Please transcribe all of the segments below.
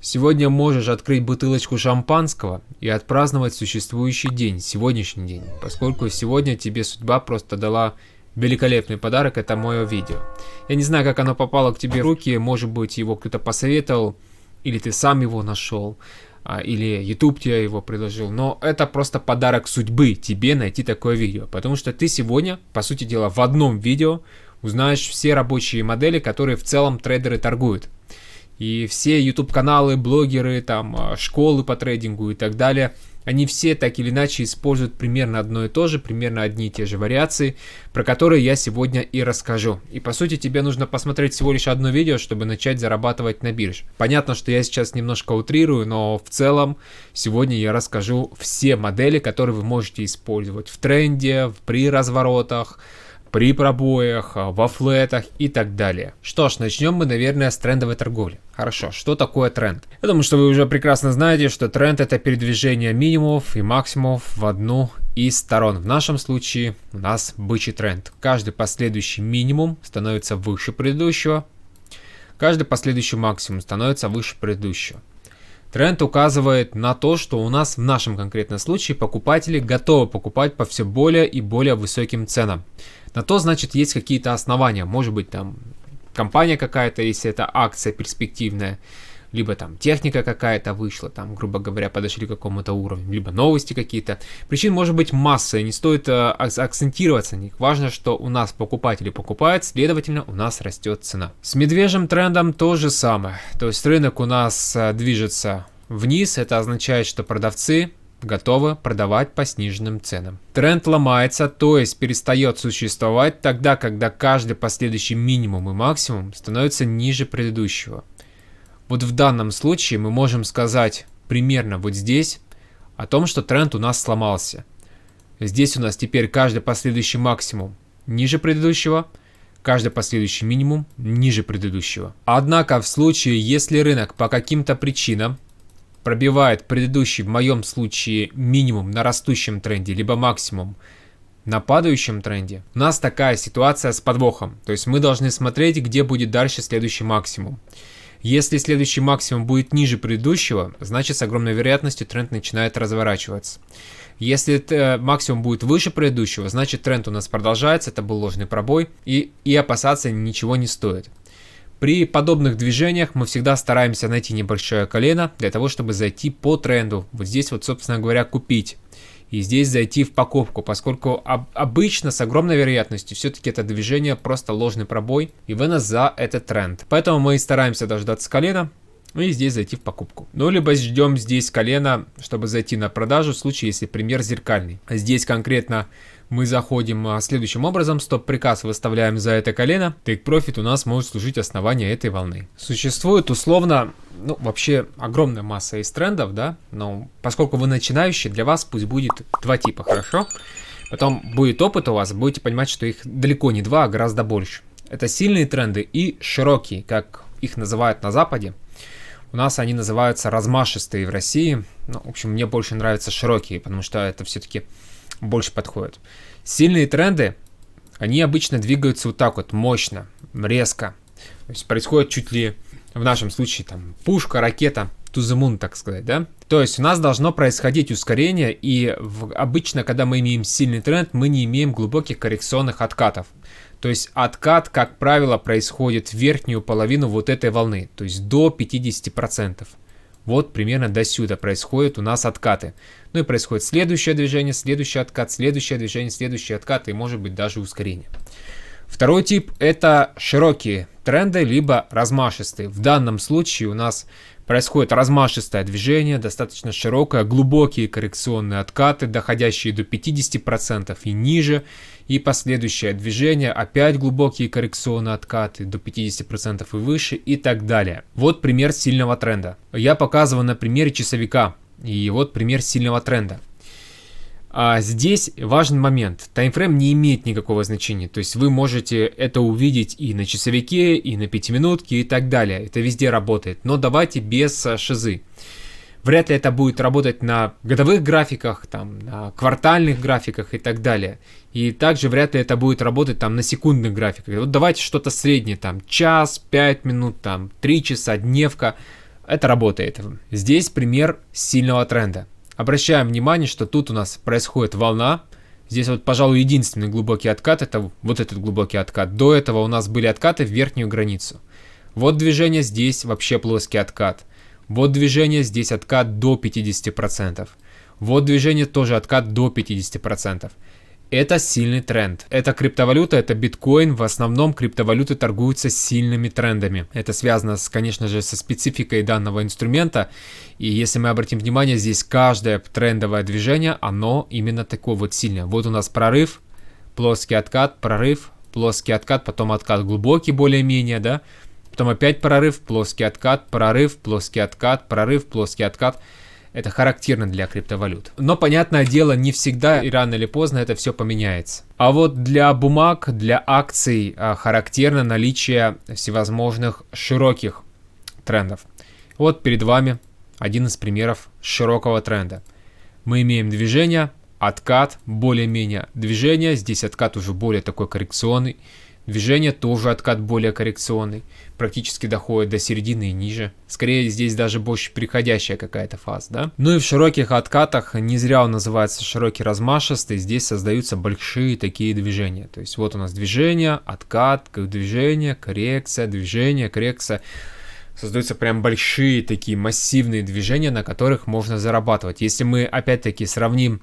Сегодня можешь открыть бутылочку шампанского и отпраздновать существующий день, сегодняшний день, поскольку сегодня тебе судьба просто дала великолепный подарок, это мое видео. Я не знаю, как оно попало к тебе в руки, может быть, его кто-то посоветовал, или ты сам его нашел, или YouTube тебе его предложил, но это просто подарок судьбы тебе найти такое видео, потому что ты сегодня, по сути дела, в одном видео узнаешь все рабочие модели, которые в целом трейдеры торгуют. И все YouTube-каналы, блогеры, там, школы по трейдингу и так далее, они все так или иначе используют примерно одно и то же, примерно одни и те же вариации, про которые я сегодня и расскажу. И по сути тебе нужно посмотреть всего лишь одно видео, чтобы начать зарабатывать на бирже. Понятно, что я сейчас немножко утрирую, но в целом сегодня я расскажу все модели, которые вы можете использовать в тренде, при разворотах, при пробоях, во флетах и так далее. Что ж, начнем мы, наверное, с трендовой торговли. Хорошо, что такое тренд? Я думаю, что вы уже прекрасно знаете, что тренд — это передвижение минимумов и максимумов в одну из сторон. В нашем случае у нас бычий тренд. Каждый последующий минимум становится выше предыдущего, каждый последующий максимум становится выше предыдущего. Тренд указывает на то, что у нас в нашем конкретном случае покупатели готовы покупать по все более и более высоким ценам. На то, значит, есть какие-то основания. Может быть, там компания какая-то, если это акция перспективная, либо там техника какая-то вышла, там, грубо говоря, подошли к какому-то уровню, либо новости какие-то. Причин может быть масса, и не стоит акцентироваться на них. Важно, что у нас покупатели покупают, следовательно, у нас растет цена. С медвежьим трендом то же самое. То есть рынок у нас движется вниз, это означает, что продавцы готовы продавать по сниженным ценам. Тренд ломается, то есть перестает существовать тогда, когда каждый последующий минимум и максимум становится ниже предыдущего. Вот в данном случае мы можем сказать примерно вот здесь о том, что тренд у нас сломался. Здесь у нас теперь каждый последующий максимум ниже предыдущего, каждый последующий минимум ниже предыдущего. Однако в случае, если рынок по каким-то причинам пробивает предыдущий, в моем случае, минимум на растущем тренде, либо максимум на падающем тренде, у нас такая ситуация с подвохом. То есть мы должны смотреть, где будет дальше следующий максимум. Если следующий максимум будет ниже предыдущего, значит с огромной вероятностью тренд начинает разворачиваться. Если максимум будет выше предыдущего, значит тренд у нас продолжается, это был ложный пробой, и опасаться ничего не стоит. При подобных движениях мы всегда стараемся найти небольшое колено для того, чтобы зайти по тренду. Вот здесь вот, собственно говоря, купить. И здесь зайти в покупку, поскольку обычно с огромной вероятностью все-таки это движение просто ложный пробой и вынос за этот тренд. Поэтому мы и стараемся дождаться колена и здесь зайти в покупку. Ну, либо ждем здесь колена, чтобы зайти на продажу, в случае, если пример зеркальный. Здесь конкретно мы заходим следующим образом, стоп-приказ выставляем за это колено, Take Profit у нас может служить основанием этой волны. Существует условно, вообще огромная масса из трендов, да, но поскольку вы начинающий, для вас пусть будет два типа, хорошо? Потом будет опыт у вас, будете понимать, что их далеко не два, а гораздо больше. Это сильные тренды и широкие, как их называют на Западе. У нас они называются размашистые в России. В общем, мне больше нравятся широкие, потому что это все-таки больше подходит. Сильные тренды, они обычно двигаются вот так вот, мощно, резко. То есть происходит чуть ли, в нашем случае, там, пушка, ракета, to the moon, так сказать, да? То есть у нас должно происходить ускорение, и обычно, когда мы имеем сильный тренд, мы не имеем глубоких коррекционных откатов. То есть откат, как правило, происходит в верхнюю половину вот этой волны, то есть до 50%. Вот примерно до сюда происходят у нас откаты. Ну и происходит следующее движение, следующий откат, следующее движение, следующий откат и может быть даже ускорение. Второй тип — это широкие тренды, либо размашистые. В данном случае у нас происходит размашистое движение, достаточно широкое, глубокие коррекционные откаты, доходящие до 50% и ниже. И последующее движение, опять глубокие коррекционные откаты до 50% и выше и так далее. Вот пример сильного тренда. Я показываю на примере часовика. И вот пример сильного тренда. Здесь важный момент. Таймфрейм не имеет никакого значения. То есть вы можете это увидеть и на часовике, и на 5-минутке и так далее. Это везде работает. Но давайте без шизы. Вряд ли это будет работать на годовых графиках, там, на квартальных графиках и так далее. И также вряд ли это будет работать там на секундных графиках. Вот давайте что-то среднее, там час, 5 минут, там 3 часа, дневка. Это работает. Здесь пример сильного тренда. Обращаем внимание, что тут у нас происходит волна. Здесь вот, пожалуй, единственный глубокий откат, это вот этот глубокий откат. До этого у нас были откаты в верхнюю границу. Вот движение, здесь вообще плоский откат. Вот движение, здесь откат до 50%. Вот движение, тоже откат до 50%. Это сильный тренд. Это криптовалюта, это биткоин. В основном криптовалюты торгуются сильными трендами. Это связано, конечно же, со спецификой данного инструмента. И если мы обратим внимание, здесь каждое трендовое движение, оно именно такое вот сильное. Вот у нас прорыв, плоский откат, прорыв, плоский откат, потом откат глубокий более-менее, да. Потом опять прорыв, плоский откат, прорыв, плоский откат, прорыв, плоский откат. Это характерно для криптовалют. Но, понятное дело, не всегда и рано или поздно это все поменяется. А вот для бумаг, для акций характерно наличие всевозможных широких трендов. Вот перед вами один из примеров широкого тренда. Мы имеем движение, откат, более-менее движение. Здесь откат уже более такой коррекционный. Движение тоже откат более коррекционный, практически доходит до середины и ниже. Скорее здесь даже больше переходящая какая-то фаза, да? Ну и в широких откатах, не зря он называется широкий размашистый, здесь создаются большие такие движения. То есть вот у нас движение, откат, движение, коррекция. Создаются прям большие такие массивные движения, на которых можно зарабатывать. Если мы опять-таки сравним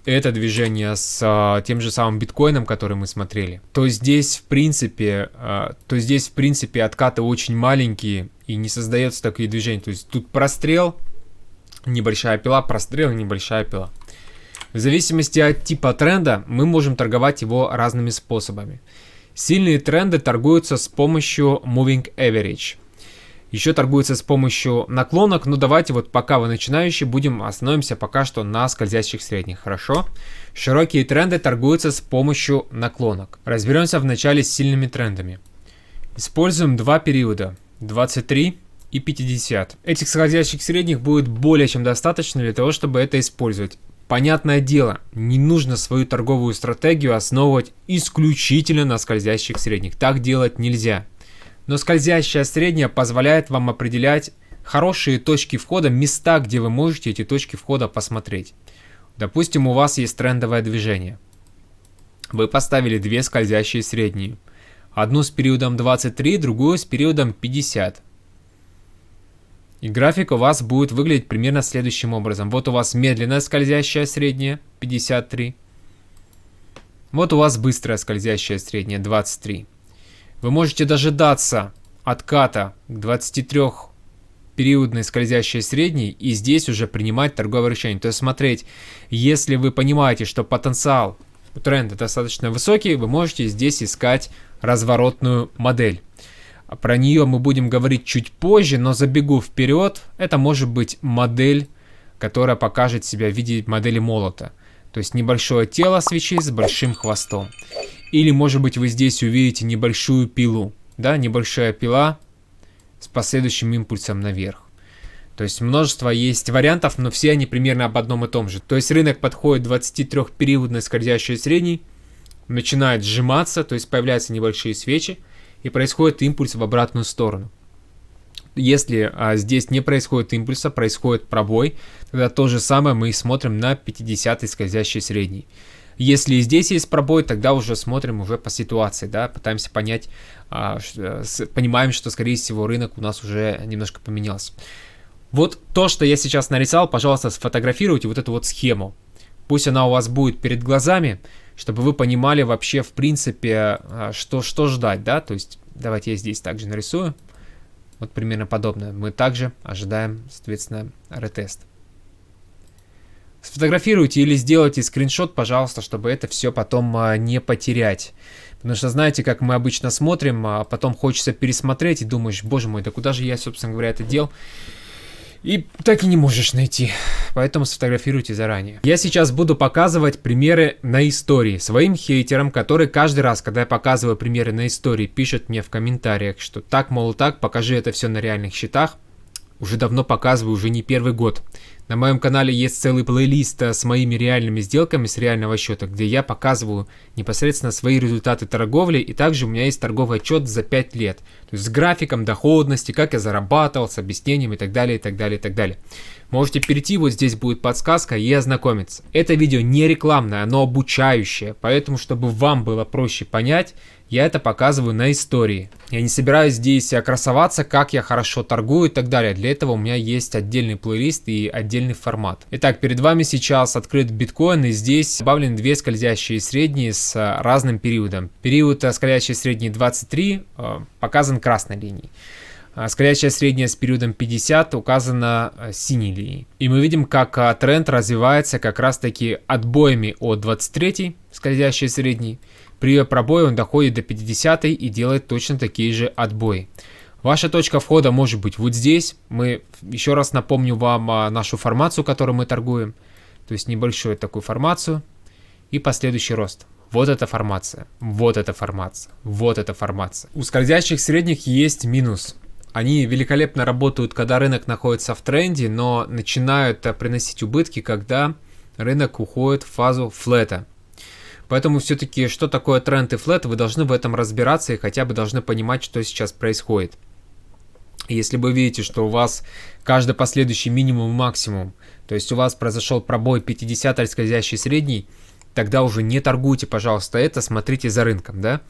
это движение с тем же самым биткоином, который мы смотрели, то здесь в принципе откаты очень маленькие и не создается такие движения. То есть тут прострел, небольшая пила, прострел, небольшая пила. В зависимости от типа тренда мы можем торговать его разными способами. Сильные тренды торгуются с помощью Moving Average. Еще торгуется с помощью наклонок, но давайте вот пока вы начинающие, остановимся пока что на скользящих средних, хорошо? Широкие тренды торгуются с помощью наклонок. Разберемся вначале с сильными трендами. Используем два периода, 23 и 50. Этих скользящих средних будет более чем достаточно для того, чтобы это использовать. Понятное дело, не нужно свою торговую стратегию основывать исключительно на скользящих средних. Так делать нельзя. Но скользящая средняя позволяет вам определять хорошие точки входа, места, где вы можете эти точки входа посмотреть. Допустим, у вас есть трендовое движение. Вы поставили две скользящие средние. Одну с периодом 23, другую с периодом 50. И график у вас будет выглядеть примерно следующим образом. Вот у вас медленная скользящая средняя, 53. Вот у вас быстрая скользящая средняя, 23. Вы можете дожидаться отката к 23-периодной скользящей средней и здесь уже принимать торговое решение. То есть смотреть, если вы понимаете, что потенциал у тренда достаточно высокий, вы можете здесь искать разворотную модель. Про нее мы будем говорить чуть позже, но забегу вперед. Это может быть модель, которая покажет себя в виде модели молота. То есть небольшое тело свечи с большим хвостом. Или, может быть, вы здесь увидите небольшую пилу. Да, небольшая пила с последующим импульсом наверх. То есть множество есть вариантов, но все они примерно об одном и том же. То есть рынок подходит 23-периодной скользящей средней, начинает сжиматься, то есть появляются небольшие свечи, и происходит импульс в обратную сторону. Если здесь не происходит импульса, происходит пробой, тогда то же самое мы смотрим на 50-й скользящей средней. Если и здесь есть пробой, тогда уже смотрим уже по ситуации, да, пытаемся понять, понимаем, что, скорее всего, рынок у нас уже немножко поменялся. Вот то, что я сейчас нарисовал, пожалуйста, сфотографируйте вот эту вот схему. Пусть она у вас будет перед глазами, чтобы вы понимали вообще, в принципе, что ждать, да, то есть давайте я здесь также нарисую. Вот примерно подобное. Мы также ожидаем, соответственно, ретест. Сфотографируйте или сделайте скриншот, пожалуйста, чтобы это все потом не потерять. Потому что знаете, как мы обычно смотрим, а потом хочется пересмотреть и думаешь, боже мой, да куда же я, собственно говоря, это дел? И так и не можешь найти. Поэтому сфотографируйте заранее. Я сейчас буду показывать примеры на истории своим хейтерам, которые каждый раз, когда я показываю примеры на истории, пишут мне в комментариях, что так, мол, так, покажи это все на реальных счетах. уже давно показываю, уже не первый год. На моем канале есть целый плейлист с моими реальными сделками с реального счета, где я показываю непосредственно свои результаты торговли, и также у меня есть торговый отчет за 5 лет. То есть с графиком доходности, как я зарабатывал, с объяснением и так далее, и так далее, и так далее. Можете перейти, вот здесь будет подсказка и ознакомиться. Это видео не рекламное, оно обучающее, поэтому, чтобы вам было проще понять, я это показываю на истории. Я не собираюсь здесь красоваться, как я хорошо торгую и так далее. Для этого у меня есть отдельный плейлист и отдельный формат. Итак, перед вами сейчас открыт биткоин, и здесь добавлены две скользящие средние с разным периодом. Период скользящей средней 23 показан красной линией. Скользящая средняя с периодом 50 указана синей линией. И мы видим, как тренд развивается как раз таки отбоями от 23 скользящей средней. При ее пробое он доходит до 50 и делает точно такие же отбои. Ваша точка входа может быть вот здесь. Мы еще раз напомню вам нашу формацию, которую мы торгуем. То есть небольшую такую формацию и последующий рост. Вот эта формация, вот эта формация, вот эта формация. У скользящих средних есть минус. Они великолепно работают, когда рынок находится в тренде, но начинают приносить убытки, когда рынок уходит в фазу флета. Поэтому все-таки, что такое тренд и флет, вы должны в этом разбираться и хотя бы должны понимать, что сейчас происходит. Если вы видите, что у вас каждый последующий минимум и максимум, то есть у вас произошел пробой 50 скользящей средней, тогда уже не торгуйте, пожалуйста, это, смотрите за рынком, да.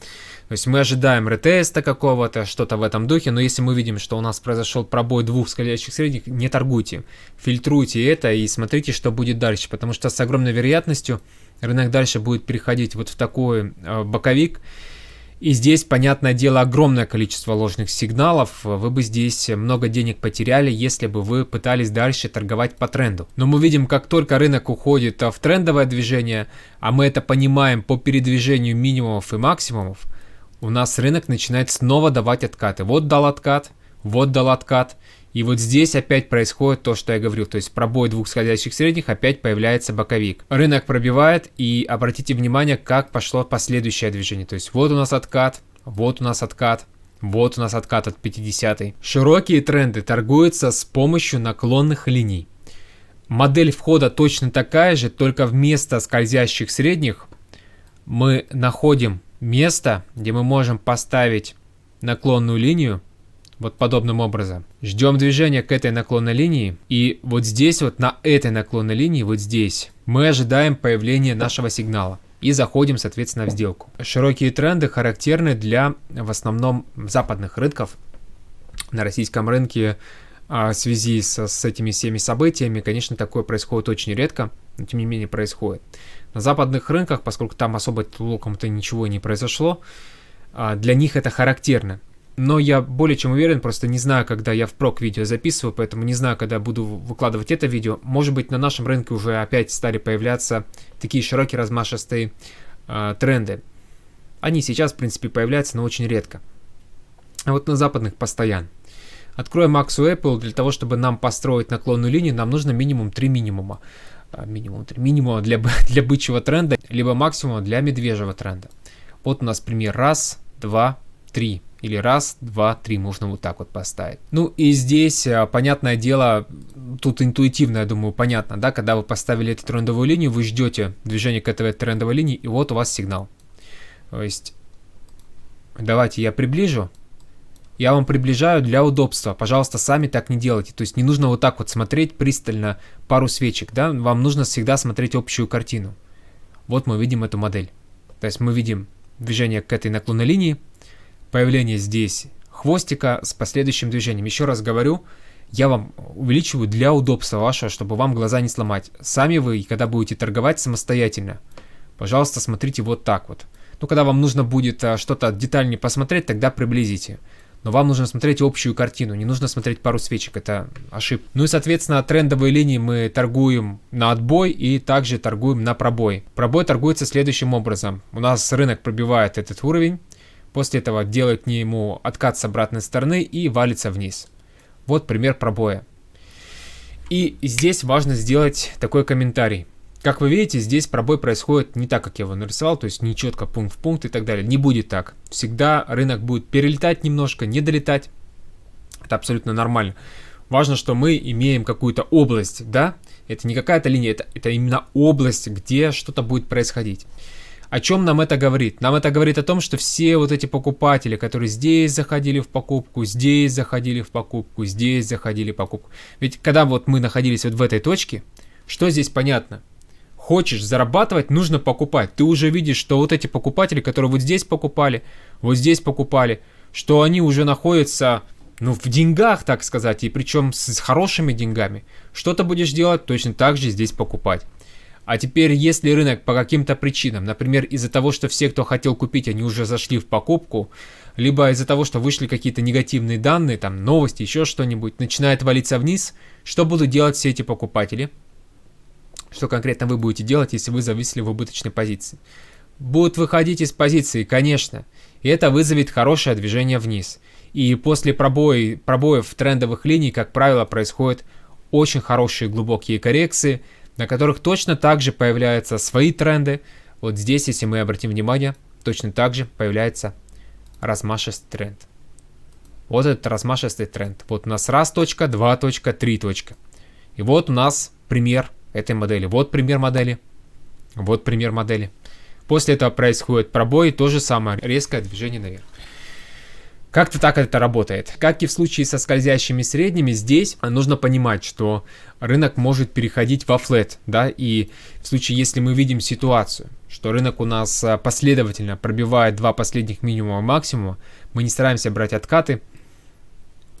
То есть мы ожидаем ретеста какого-то, что-то в этом духе, но если мы видим, что у нас произошел пробой двух скользящих средних, не торгуйте, фильтруйте это и смотрите, что будет дальше, потому что с огромной вероятностью рынок дальше будет переходить вот в такой боковик. И здесь, понятное дело, огромное количество ложных сигналов. Вы бы здесь много денег потеряли, если бы вы пытались дальше торговать по тренду. Но мы видим, как только рынок уходит в трендовое движение, а мы это понимаем по передвижению минимумов и максимумов, у нас рынок начинает снова давать откаты. Вот дал откат, вот дал откат. И вот здесь опять происходит то, что я говорил, то есть пробой двух скользящих средних, опять появляется боковик. Рынок пробивает, и обратите внимание, как пошло последующее движение. То есть вот у нас откат, вот у нас откат, вот у нас откат от 50. Широкие тренды торгуются с помощью наклонных линий. Модель входа точно такая же, только вместо скользящих средних мы находим место, где мы можем поставить наклонную линию. Вот подобным образом. Ждем движения к этой наклонной линии. И вот здесь, вот на этой наклонной линии, вот здесь, мы ожидаем появления нашего сигнала. И заходим, соответственно, в сделку. Широкие тренды характерны для, в основном, западных рынков. На российском рынке в связи с этими всеми событиями, конечно, такое происходит очень редко. Но тем не менее происходит. На западных рынках, поскольку там особо толком-то ничего не произошло, для них это характерно. Но я более чем уверен, просто не знаю, когда я впрок видео записываю, поэтому не знаю, когда буду выкладывать это видео. Может быть, на нашем рынке уже опять стали появляться такие широкие размашистые тренды. Они сейчас, в принципе, появляются, но очень редко. А вот на западных постоянно. Откроем акцию Apple. Для того, чтобы нам построить наклонную линию, нам нужно минимум 3 минимума. Минимум 3 минимума для бычьего тренда, либо максимума для медвежьего тренда. Вот у нас пример. 1, 2, 3. Или 1, 2, 3 можно вот так вот поставить. Ну и здесь, понятное дело, тут интуитивно, я думаю, понятно, да, когда вы поставили эту трендовую линию, вы ждете движения к этой трендовой линии, и вот у вас сигнал. То есть, давайте я приближу. Я вам приближаю для удобства. Пожалуйста, сами так не делайте. То есть не нужно вот так вот смотреть пристально пару свечек, да, вам нужно всегда смотреть общую картину. Вот мы видим эту модель. То есть мы видим движение к этой наклонной линии, появление здесь хвостика с последующим движением. Еще раз говорю, я вам увеличиваю для удобства вашего, чтобы вам глаза не сломать. Сами вы, когда будете торговать самостоятельно, пожалуйста, смотрите вот так вот. Ну, когда вам нужно будет что-то детальнее посмотреть, тогда приблизите. Но вам нужно смотреть общую картину, не нужно смотреть пару свечек, это ошибка. Ну и, соответственно, трендовые линии мы торгуем на отбой и также торгуем на пробой. Пробой торгуется следующим образом. У нас рынок пробивает этот уровень. После этого делает к нему откат с обратной стороны и валится вниз. Вот пример пробоя. И здесь важно сделать такой комментарий. Как вы видите, здесь пробой происходит не так, как я его нарисовал, то есть не четко пункт в пункт и так далее. Не будет так. Всегда рынок будет перелетать немножко, не долетать. Это абсолютно нормально. Важно, что мы имеем какую-то область, да? Это не какая-то линия, это именно область, где что-то будет происходить. О чем нам это говорит? Нам это говорит о том, что все вот эти покупатели, которые здесь заходили в покупку, здесь заходили в покупку, здесь заходили в покупку. Ведь когда вот мы находились вот в этой точке, что здесь понятно? Хочешь зарабатывать, нужно покупать. Ты уже видишь, что вот эти покупатели, которые вот здесь покупали, что они уже находятся, ну, в деньгах, так сказать, и причем с хорошими деньгами. Что ты будешь делать? Точно так же здесь покупать. А теперь, если рынок по каким-то причинам, например, из-за того, что все, кто хотел купить, они уже зашли в покупку, либо из-за того, что вышли какие-то негативные данные, там, новости, еще что-нибудь, начинает валиться вниз, что будут делать все эти покупатели? Что конкретно вы будете делать, если вы зависли в убыточной позиции? Будут выходить из позиции, конечно, и это вызовет хорошее движение вниз. И после пробоев трендовых линий, как правило, происходят очень хорошие глубокие коррекции, на которых точно так же появляются свои тренды. Вот здесь, если мы обратим внимание, точно так же появляется размашистый тренд. Вот этот размашистый тренд. Вот у нас раз точка, 2 точка, 3 точка. И вот у нас пример этой модели. Вот пример модели. Вот пример модели. После этого происходит пробой, то же самое, резкое движение наверх. Как-то так это работает. Как и в случае со скользящими средними, здесь нужно понимать, что рынок может переходить во флэт, да, и в случае, если мы видим ситуацию, что рынок у нас последовательно пробивает два последних минимума максимума, мы не стараемся брать откаты,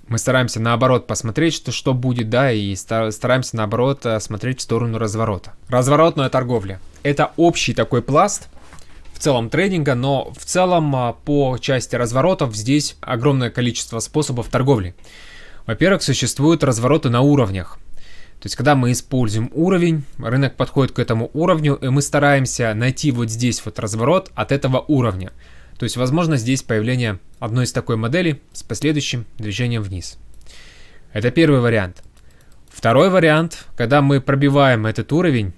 мы стараемся наоборот посмотреть, что будет, да, и стараемся наоборот смотреть в сторону разворота. Разворотная торговля – это общий такой пласт в целом трейдинга, но в целом по части разворотов здесь огромное количество способов торговли. Во-первых, существуют развороты на уровнях. То есть, когда мы используем уровень, рынок подходит к этому уровню, и мы стараемся найти вот здесь вот разворот от этого уровня. То есть, возможно, здесь появление одной из такой модели с последующим движением вниз. Это первый вариант. Второй вариант, когда мы пробиваем этот уровень,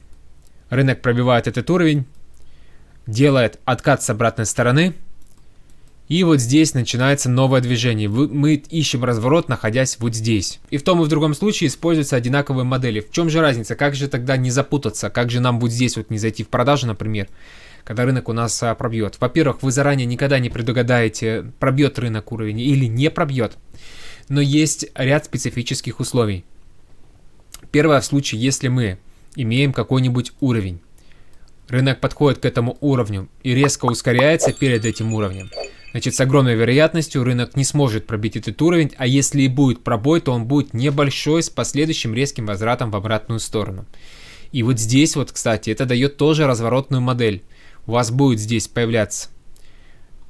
рынок пробивает этот уровень, делает откат с обратной стороны, и вот здесь начинается новое движение. Мы ищем разворот, находясь вот здесь. И в том и в другом случае используются одинаковые модели. В чем же разница? Как же тогда не запутаться? Как же нам вот здесь вот не зайти в продажу, например, когда рынок у нас пробьет? Во-первых, вы заранее никогда не предугадаете, пробьет рынок уровень или не пробьет. Но есть ряд специфических условий. Первое, в случае, если мы имеем какой-нибудь уровень. Рынок подходит к этому уровню и резко ускоряется перед этим уровнем. Значит, с огромной вероятностью рынок не сможет пробить этот уровень, а если и будет пробой, то он будет небольшой с последующим резким возвратом в обратную сторону. И вот здесь вот, кстати, это дает тоже разворотную модель. У вас будет здесь появляться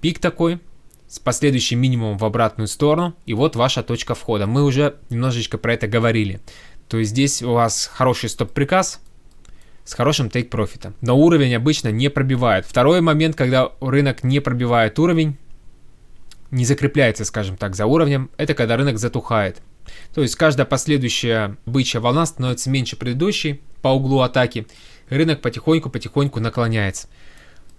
пик такой, с последующим минимумом в обратную сторону, и вот ваша точка входа. Мы уже немножечко про это говорили. То есть здесь у вас хороший стоп-приказ с хорошим тейк-профитом. Но уровень обычно не пробивает. Второй момент, когда рынок не пробивает уровень, не закрепляется, скажем так, за уровнем, это когда рынок затухает. То есть каждая последующая бычья волна становится меньше предыдущей по углу атаки, и рынок потихоньку наклоняется.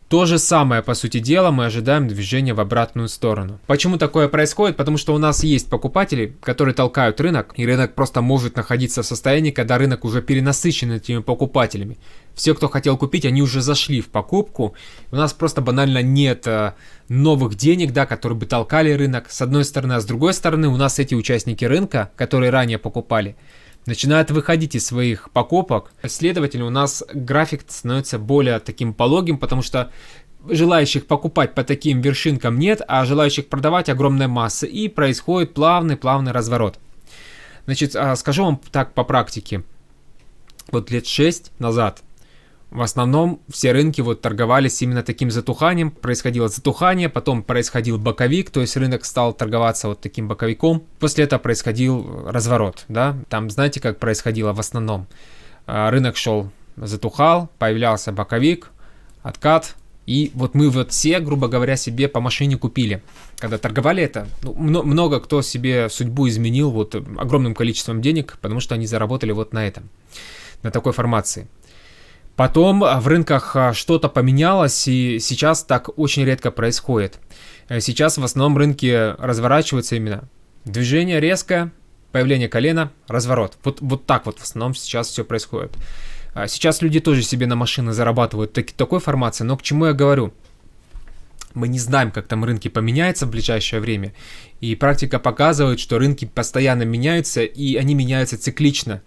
То же самое, по сути дела, мы ожидаем движения в обратную сторону. Почему такое происходит? Потому что у нас есть покупатели, которые толкают рынок, и рынок просто может находиться в состоянии, когда рынок уже перенасыщен этими покупателями. Все, кто хотел купить, они уже зашли в покупку. У нас просто банально нет новых денег, да, которые бы толкали рынок, с одной стороны, а с другой стороны, у нас эти участники рынка, которые ранее покупали, начинают выходить из своих покупок. Следовательно, у нас график становится более таким пологим, потому что желающих покупать по таким вершинкам нет, а желающих продавать огромная масса, и происходит плавный разворот. Значит, скажу вам так по практике. Вот лет 6 назад в основном все рынки вот торговались именно таким затуханием. Происходило затухание, потом происходил боковик, то есть рынок стал торговаться вот таким боковиком. После этого происходил разворот, да. Там знаете, как происходило в основном? Рынок шел, затухал, появлялся боковик, откат. И вот мы вот все, грубо говоря, себе по машине купили. Когда торговали это, много кто себе судьбу изменил вот огромным количеством денег, потому что они заработали вот на этом, на такой формации. Потом в рынках что-то поменялось, и сейчас так очень редко происходит. Сейчас в основном рынки разворачиваются именно. Движение резкое, появление колена, разворот. Вот так вот в основном сейчас все происходит. Сейчас люди тоже себе на машины зарабатывают такой формацией, но к чему я говорю? Мы не знаем, как там рынки поменяются в ближайшее время. И практика показывает, что рынки постоянно меняются, и они меняются циклично.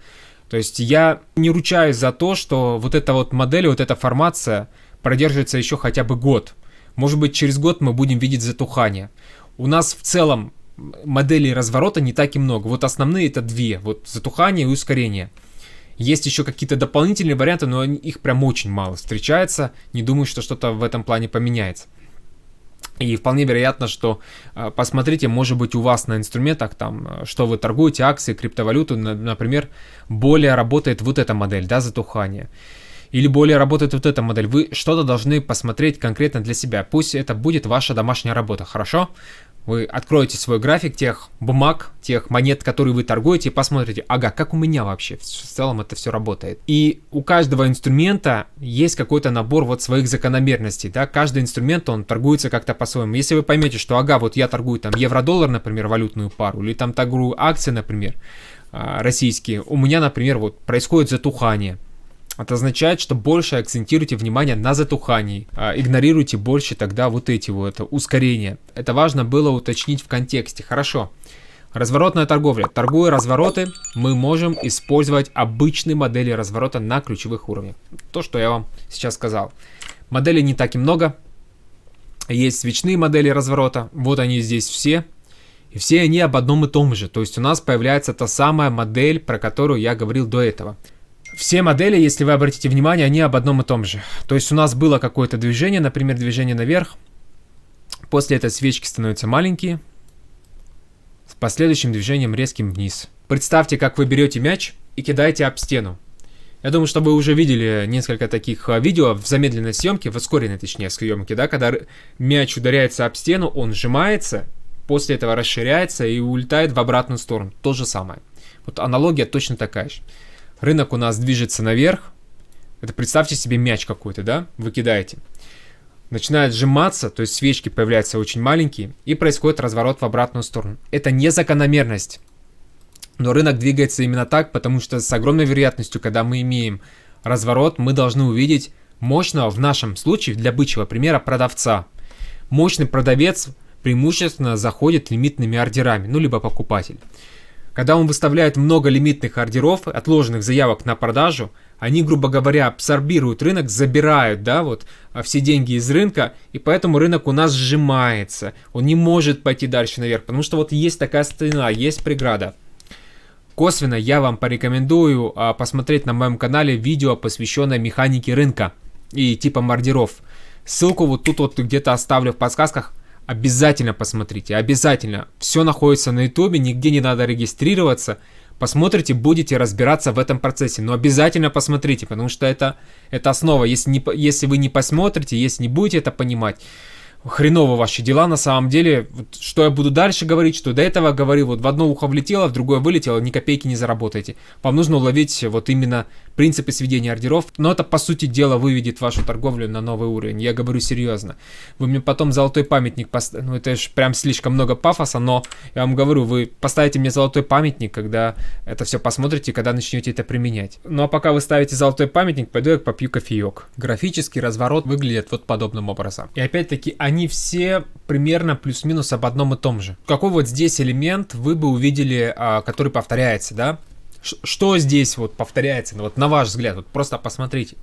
То есть я не ручаюсь за то, что вот эта вот модель, вот эта формация продержится еще хотя бы год. Может быть, через год мы будем видеть затухание. У нас в целом моделей разворота не так и много. Вот основные это две. Вот затухание и ускорение. Есть еще какие-то дополнительные варианты, но их прям очень мало встречается. Не думаю, что что-то в этом плане поменяется. И вполне вероятно, что посмотрите, может быть, у вас на инструментах, там, что вы торгуете, акции, криптовалюту, например, более работает вот эта модель, да, затухание. Или более работает вот эта модель. Вы что-то должны посмотреть конкретно для себя. Пусть это будет ваша домашняя работа, хорошо? Вы откроете свой график тех бумаг, тех монет, которые вы торгуете, и посмотрите, ага, как у меня вообще в целом это все работает. И у каждого инструмента есть какой-то набор вот своих закономерностей, да, каждый инструмент, он торгуется как-то по-своему. Если вы поймете, что, ага, вот я торгую там евро-доллар, например, валютную пару, или там торгую акции, например, российские, у меня, например, вот происходит затухание. Это означает, что больше акцентируйте внимание на затухании, игнорируйте больше тогда вот эти вот ускорения. Это важно было уточнить в контексте. Хорошо. Разворотная торговля. Торгуя развороты, мы можем использовать обычные модели разворота на ключевых уровнях. То, что я вам сейчас сказал. Моделей не так и много. Есть свечные модели разворота. Вот они здесь все. И все они об одном и том же. То есть у нас появляется та самая модель, про которую я говорил до этого. Все модели, если вы обратите внимание, они об одном и том же. То есть у нас было какое-то движение, например, движение наверх. После этого свечки становятся маленькие. С последующим движением резким вниз. Представьте, как вы берете мяч и кидаете об стену. Я думаю, что вы уже видели несколько таких видео в замедленной съемке, в ускоренной, точнее, съемке, да, когда мяч ударяется об стену, он сжимается, после этого расширяется и улетает в обратную сторону. То же самое. Вот аналогия точно такая же. Рынок у нас движется наверх. Это представьте себе мяч какой-то, да? Вы кидаете. Начинает сжиматься, то есть свечки появляются очень маленькие, и происходит разворот в обратную сторону. Это не закономерность. Но рынок двигается именно так, потому что с огромной вероятностью, когда мы имеем разворот, мы должны увидеть мощного, в нашем случае, для бычьего примера, продавца. Мощный продавец преимущественно заходит лимитными ордерами, ну либо покупатель. Когда он выставляет много лимитных ордеров, отложенных заявок на продажу, они, грубо говоря, абсорбируют рынок, забирают, да, вот, все деньги из рынка, и поэтому рынок у нас сжимается. Он не может пойти дальше наверх, потому что вот есть такая стена, есть преграда. Косвенно я вам порекомендую посмотреть на моем канале видео, посвященное механике рынка и типам ордеров. Ссылку вот тут вот где-то оставлю в подсказках. Обязательно посмотрите, обязательно. Все находится на ютубе, нигде не надо регистрироваться. Посмотрите, будете разбираться в этом процессе. Но обязательно посмотрите, потому что это основа. Если вы не посмотрите, если не будете это понимать, хреново ваши дела на самом деле. Вот, что я буду дальше говорить, что до этого говорил, вот в одно ухо влетело, в другое вылетело, ни копейки не заработаете. Вам нужно уловить вот именно принципы сведения ордеров, но это по сути дела выведет вашу торговлю на новый уровень, я говорю серьезно. Вы мне потом золотой памятник поставите, ну это же прям слишком много пафоса, но я вам говорю, вы поставите мне золотой памятник, когда это все посмотрите, когда начнете это применять. Ну а пока вы ставите золотой памятник, пойду я попью кофеек. Графический разворот выглядит вот подобным образом. И опять-таки они все примерно плюс-минус об одном и том же. Какой вот здесь элемент вы бы увидели, который повторяется, да? Что здесь вот повторяется, вот на ваш взгляд, вот просто посмотрите.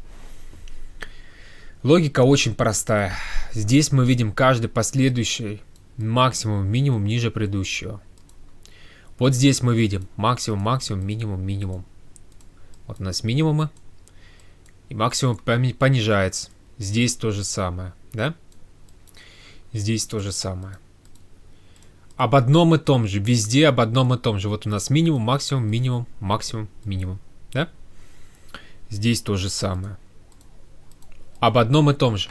Логика очень простая. Здесь мы видим каждый последующий максимум, минимум ниже предыдущего. Вот здесь мы видим максимум, максимум, минимум, минимум. Вот у нас минимумы. И максимум понижается. Здесь то же самое, да? Здесь то же самое. Об одном и том же, везде об одном и том же. Вот у нас минимум, максимум, минимум, максимум, минимум, да? Здесь то же самое. Об одном и том же.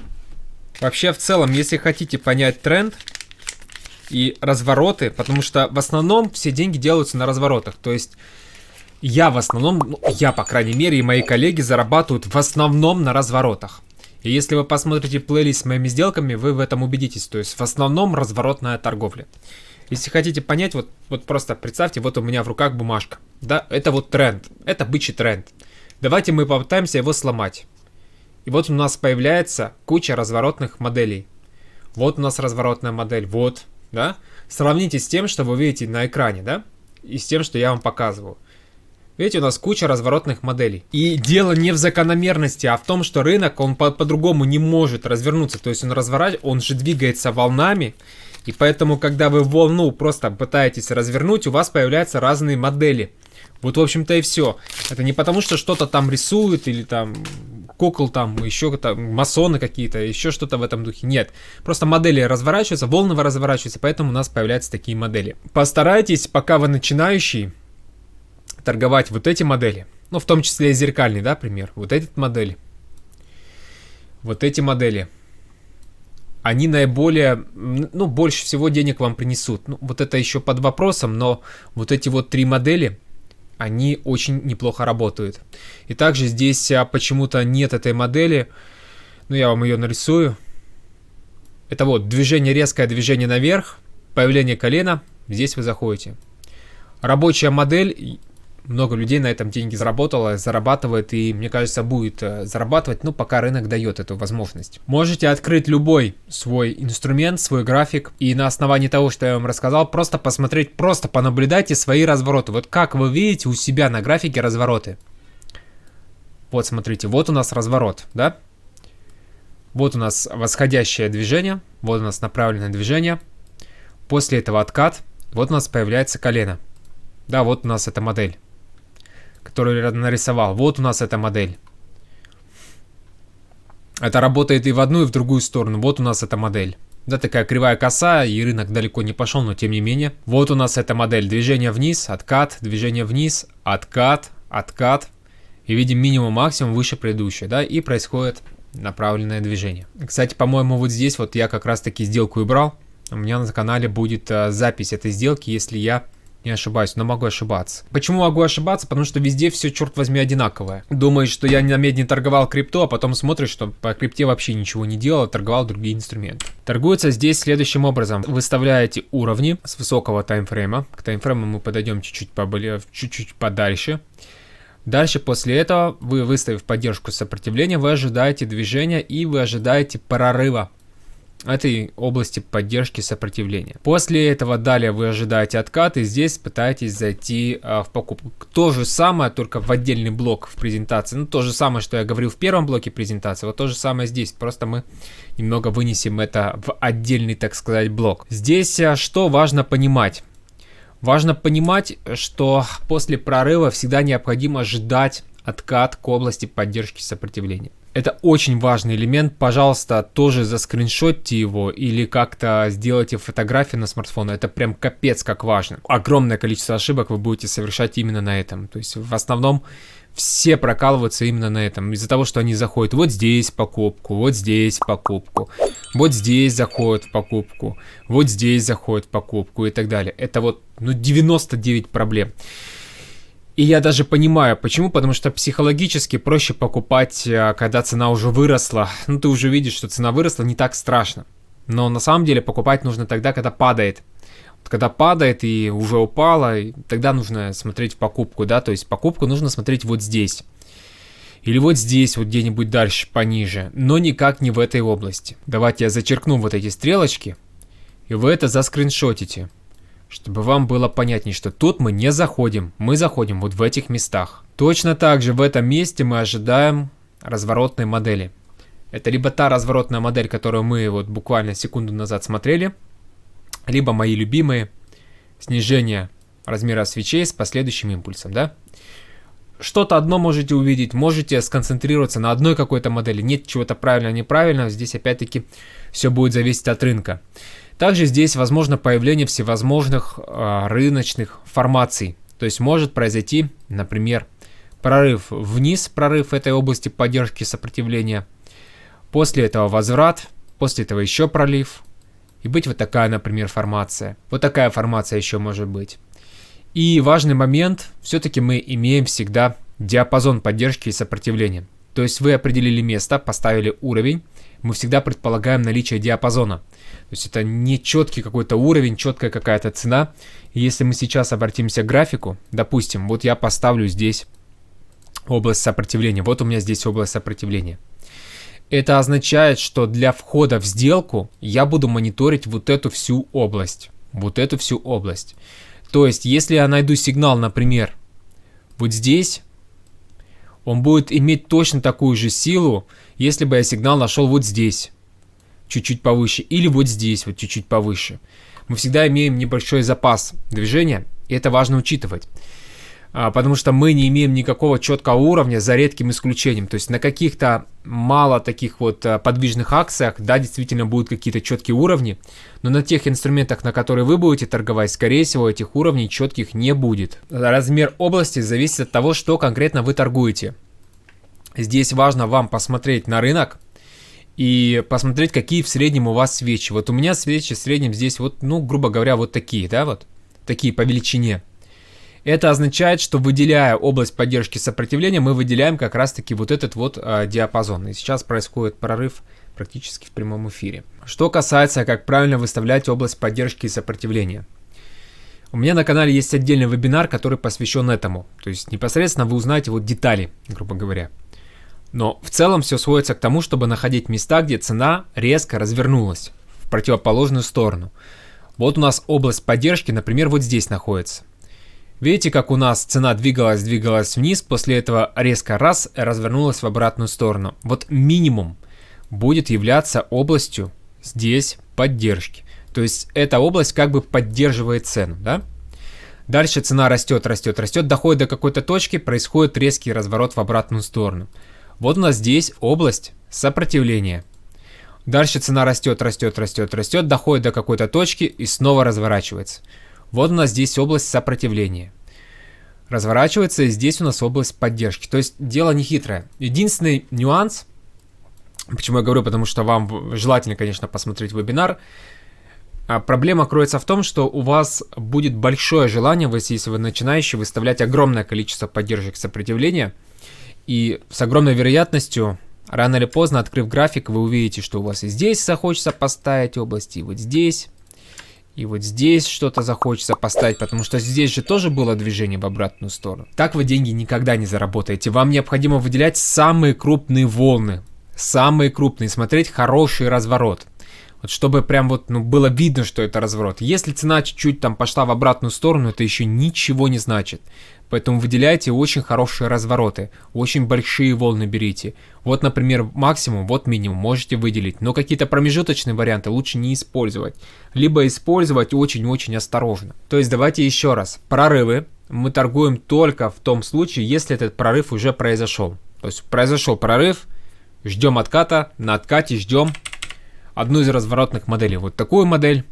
Вообще, в целом, если хотите понять тренд и развороты, потому что в основном все деньги делаются на разворотах. То есть я в основном, я, по крайней мере, и мои коллеги зарабатывают в основном на разворотах. И если вы посмотрите плейлист с моими сделками, вы в этом убедитесь. То есть в основном разворотная торговля. Если хотите понять, вот просто представьте, вот у меня в руках бумажка. Да, это вот тренд, это бычий тренд. Давайте мы попытаемся его сломать. И вот у нас появляется куча разворотных моделей. Вот у нас разворотная модель, вот, да. Сравните с тем, что вы видите на экране, да, и с тем, что я вам показываю. Видите, у нас куча разворотных моделей. И дело не в закономерности, а в том, что рынок, он по-другому не может развернуться. То есть он же двигается волнами. И поэтому, когда вы волну просто пытаетесь развернуть, у вас появляются разные модели. Вот, в общем-то, и все. Это не потому, что что-то там рисуют, или там кукол, там еще там масоны какие-то, еще что-то в этом духе. Нет. Просто модели разворачиваются, волны разворачиваются, поэтому у нас появляются такие модели. Постарайтесь, пока вы начинающий, торговать вот эти модели. Ну, в том числе и зеркальный, да, пример. Вот эти модели. Вот эти модели. Они наиболее, ну, больше всего денег вам принесут. Ну, вот это еще под вопросом, но вот эти вот 3 модели, они очень неплохо работают. И также здесь почему-то нет этой модели. Ну, я вам ее нарисую. Это вот движение, резкое движение наверх, появление колена. Здесь вы заходите. Рабочая модель. Много людей на этом деньги заработало, зарабатывает и, мне кажется, будет зарабатывать, ну, пока рынок дает эту возможность. Можете открыть любой свой инструмент, свой график, и на основании того, что я вам рассказал, просто посмотреть, просто понаблюдайте свои развороты. Вот как вы видите у себя на графике развороты. Вот, смотрите, вот у нас разворот, да? Вот у нас восходящее движение, вот у нас направленное движение. После этого откат, вот у нас появляется колено. Да, вот у нас эта модель, которую я нарисовал. Вот у нас эта модель. Это работает и в одну, и в другую сторону. Вот у нас эта модель. Да, такая кривая коса, и рынок далеко не пошел, но тем не менее. Вот у нас эта модель. Движение вниз, откат, движение вниз, откат, откат. И видим минимум-максимум выше предыдущего, да, и происходит направленное движение. Кстати, по-моему, вот здесь вот я как раз-таки сделку и брал. У меня на канале будет запись этой сделки, если я не ошибаюсь, но могу ошибаться. Почему могу ошибаться? Потому что везде все, черт возьми, одинаковое. Думаешь, что я на медне торговал крипту, а потом смотришь, что по крипте вообще ничего не делал, а торговал другие инструменты. Торгуется здесь следующим образом. Выставляете уровни с высокого таймфрейма. К таймфрейму мы подойдем чуть-чуть подальше. Дальше после этого, вы выставив поддержку сопротивления, вы ожидаете движения и вы ожидаете прорыва этой области поддержки сопротивления. После этого далее вы ожидаете откат и здесь пытаетесь зайти в покупку. То же самое, только в отдельный блок в презентации. Ну, то же самое, что я говорил в первом блоке презентации, вот то же самое здесь. Просто мы немного вынесем это в отдельный, так сказать, блок. Здесь что важно понимать? Важно понимать, что после прорыва всегда необходимо ждать откат к области поддержки сопротивления. Это очень важный элемент, пожалуйста, тоже заскриншотьте его или как-то сделайте фотографию на смартфон, это прям капец как важно. Огромное количество ошибок вы будете совершать именно на этом, то есть в основном все прокалываются именно на этом, из-за того, что они заходят вот здесь в покупку, вот здесь в покупку, вот здесь заходят в покупку, вот здесь заходят в покупку и так далее. Это вот 99 проблем. И я даже понимаю, почему, потому что психологически проще покупать, когда цена уже выросла. Ну, ты уже видишь, что цена выросла, не так страшно. Но на самом деле покупать нужно тогда, когда падает. Вот когда падает и уже упала, тогда нужно смотреть в покупку, да, то есть покупку нужно смотреть вот здесь. Или вот здесь, вот где-нибудь дальше, пониже, но никак не в этой области. Давайте я зачеркну вот эти стрелочки, и вы это заскриншотите. Чтобы вам было понятнее, что тут мы не заходим, мы заходим вот в этих местах. Точно так же в этом месте мы ожидаем разворотной модели. Это либо та разворотная модель, которую мы вот буквально секунду назад смотрели, либо мои любимые снижение размера свечей с последующим импульсом, да? Что-то одно можете увидеть, можете сконцентрироваться на одной какой-то модели. Нет чего-то правильного, неправильного, здесь опять-таки все будет зависеть от рынка. Также здесь возможно появление всевозможных рыночных формаций. То есть может произойти, например, прорыв вниз, прорыв этой области поддержки сопротивления. После этого возврат, после этого еще пролив. И быть вот такая, например, формация. Вот такая формация еще может быть. И важный момент, все-таки мы имеем всегда диапазон поддержки и сопротивления. То есть вы определили место, поставили уровень, мы всегда предполагаем наличие диапазона. То есть это не четкий какой-то уровень, четкая какая-то цена. И если мы сейчас обратимся к графику, допустим, вот я поставлю здесь область сопротивления. Вот у меня здесь область сопротивления. Это означает, что для входа в сделку я буду мониторить вот эту всю область. Вот эту всю область. То есть, если я найду сигнал, например, вот здесь, он будет иметь точно такую же силу, если бы я сигнал нашел вот здесь, чуть-чуть повыше, или вот здесь, вот чуть-чуть повыше. Мы всегда имеем небольшой запас движения, и это важно учитывать. Потому что мы не имеем никакого четкого уровня, за редким исключением. То есть на каких-то мало таких вот подвижных акциях, да, действительно будут какие-то четкие уровни, но на тех инструментах, на которые вы будете торговать, скорее всего, этих уровней четких не будет. Размер области зависит от того, что конкретно вы торгуете. Здесь важно вам посмотреть на рынок и посмотреть, какие в среднем у вас свечи. Вот у меня свечи в среднем здесь вот, ну, грубо говоря, вот такие, да, вот такие по величине. Это означает, что выделяя область поддержки сопротивления, мы выделяем как раз-таки вот этот вот диапазон. И сейчас происходит прорыв практически в прямом эфире. Что касается, как правильно выставлять область поддержки и сопротивления. У меня на канале есть отдельный вебинар, который посвящен этому. То есть непосредственно вы узнаете вот детали, грубо говоря. Но в целом все сводится к тому, чтобы находить места, где цена резко развернулась в противоположную сторону. Вот у нас область поддержки, например, вот здесь находится. Видите, как у нас цена двигалась вниз, после этого резко развернулась в обратную сторону. Вот минимум будет являться областью здесь поддержки. То есть эта область как бы поддерживает цену, да? Дальше цена растет, доходит до какой-то точки, происходит резкий разворот в обратную сторону. Вот у нас здесь область сопротивления. Дальше цена растет, доходит до какой-то точки и снова разворачивается. Вот у нас здесь область сопротивления. Разворачивается, и здесь у нас область поддержки. То есть дело не хитрое. Единственный нюанс, почему я говорю, потому что вам желательно, конечно, посмотреть вебинар. Проблема кроется в том, что у вас будет большое желание, если вы начинающий, выставлять огромное количество поддержек сопротивления. И с огромной вероятностью, рано или поздно, открыв график, вы увидите, что у вас и здесь захочется поставить область, и вот здесь. И вот здесь что-то захочется поставить, потому что здесь же тоже было движение в обратную сторону. Так вы деньги никогда не заработаете. Вам необходимо выделять самые крупные волны. Самые крупные. Смотреть хороший разворот. Вот чтобы прям вот, ну, было видно, что это разворот. Если цена чуть-чуть там пошла в обратную сторону, это еще ничего не значит. Поэтому выделяйте очень хорошие развороты, очень большие волны берите. Вот, например, максимум, вот минимум можете выделить, но какие-то промежуточные варианты лучше не использовать. Либо использовать очень-очень осторожно. То есть давайте еще раз. Прорывы мы торгуем только в том случае, если этот прорыв уже произошел. То есть произошел прорыв, ждем отката, на откате ждем одну из разворотных моделей. Вот такую модель,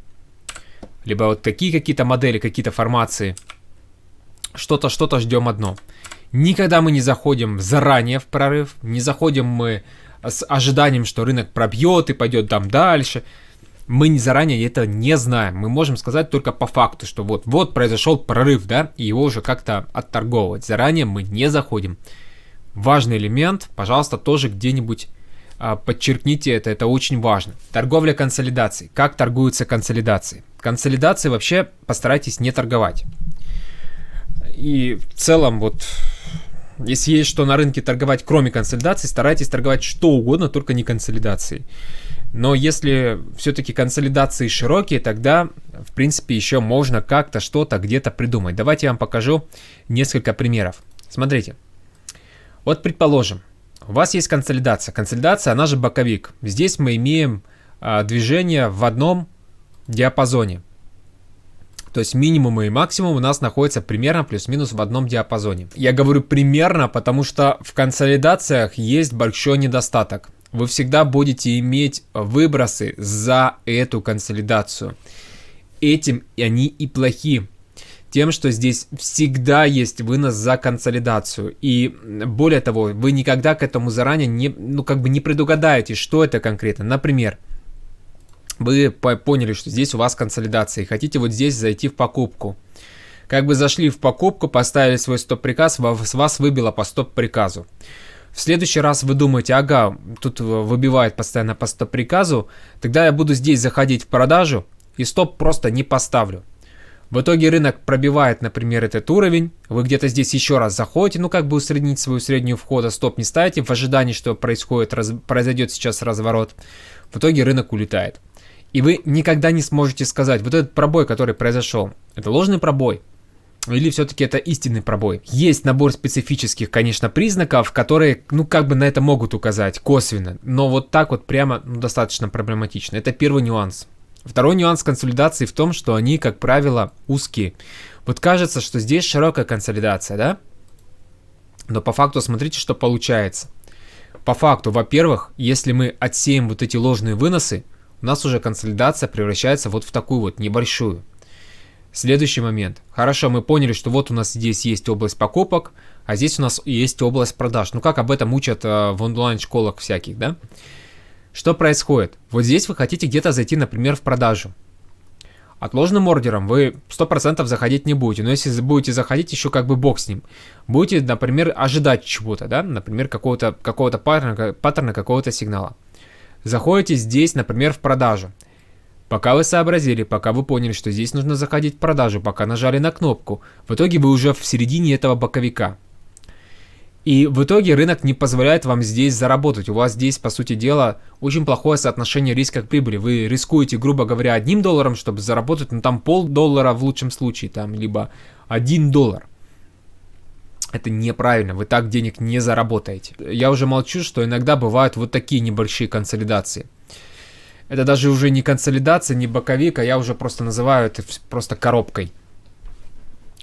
либо вот такие какие-то модели, какие-то формации. Что-то ждем одно. Никогда мы не заходим заранее в прорыв, не заходим мы с ожиданием, что рынок пробьет и пойдет там дальше. Мы не заранее это не знаем. Мы можем сказать только по факту, что вот произошел прорыв, да, и его уже как-то отторговывать. Заранее мы не заходим. Важный элемент, пожалуйста, тоже где-нибудь подчеркните это очень важно. Торговля консолидацией. Как торгуются консолидации? Консолидации вообще постарайтесь не торговать. И в целом, вот, если есть что на рынке торговать, кроме консолидации, старайтесь торговать что угодно, только не консолидацией. Но если все-таки консолидации широкие, тогда, в принципе, еще можно как-то что-то где-то придумать. Давайте я вам покажу несколько примеров. Смотрите. Вот, предположим, у вас есть консолидация. Консолидация, она же боковик. Здесь мы имеем движение в одном диапазоне. То есть минимум и максимум у нас находятся примерно плюс-минус в одном диапазоне. Я говорю примерно, потому что в консолидациях есть большой недостаток. Вы всегда будете иметь выбросы за эту консолидацию. Этим они и плохи. Тем, что здесь всегда есть вынос за консолидацию. И более того, вы никогда к этому заранее не предугадаете, что это конкретно. Например, вы поняли, что здесь у вас консолидация, и хотите вот здесь зайти в покупку. Как бы зашли в покупку, поставили свой стоп-приказ, с вас выбило по стоп-приказу. В следующий раз вы думаете, ага, тут выбивает постоянно по стоп-приказу, тогда я буду здесь заходить в продажу и стоп просто не поставлю. В итоге рынок пробивает, например, этот уровень, вы где-то здесь еще раз заходите, ну как бы усреднить свою среднюю входа, стоп не ставите в ожидании, что произойдет сейчас разворот. В итоге рынок улетает. И вы никогда не сможете сказать, вот этот пробой, который произошел, это ложный пробой? Или все-таки это истинный пробой? Есть набор специфических, конечно, признаков, которые, ну, как бы на это могут указать косвенно. Но вот так вот прямо достаточно проблематично. Это первый нюанс. Второй нюанс консолидации в том, что они, как правило, узкие. Вот кажется, что здесь широкая консолидация, да? Но по факту смотрите, что получается. По факту, во-первых, если мы отсеем вот эти ложные выносы, у нас уже консолидация превращается вот в такую вот небольшую. Следующий момент. Хорошо, мы поняли, что вот у нас здесь есть область покупок, а здесь у нас есть область продаж. Ну как об этом учат в онлайн-школах всяких, да? Что происходит? Вот здесь вы хотите где-то зайти, например, в продажу. Отложенным ордером вы 100% заходить не будете, но если будете заходить, еще как бы бог с ним. Будете, например, ожидать чего-то, да? Например, какого-то паттерна, какого-то сигнала. Заходите здесь, например, в продажу. Пока вы сообразили, пока вы поняли, что здесь нужно заходить в продажу, пока нажали на кнопку, в итоге вы уже в середине этого боковика. И в итоге рынок не позволяет вам здесь заработать. У вас здесь, по сути дела, очень плохое соотношение риска к прибыли. Вы рискуете, грубо говоря, $1, чтобы заработать, ну там $0.50 в лучшем случае, там, либо $1. Это неправильно, вы так денег не заработаете. Я уже молчу, что иногда бывают вот такие небольшие консолидации. Это даже уже не консолидация, не боковик, а я уже просто называю это просто коробкой.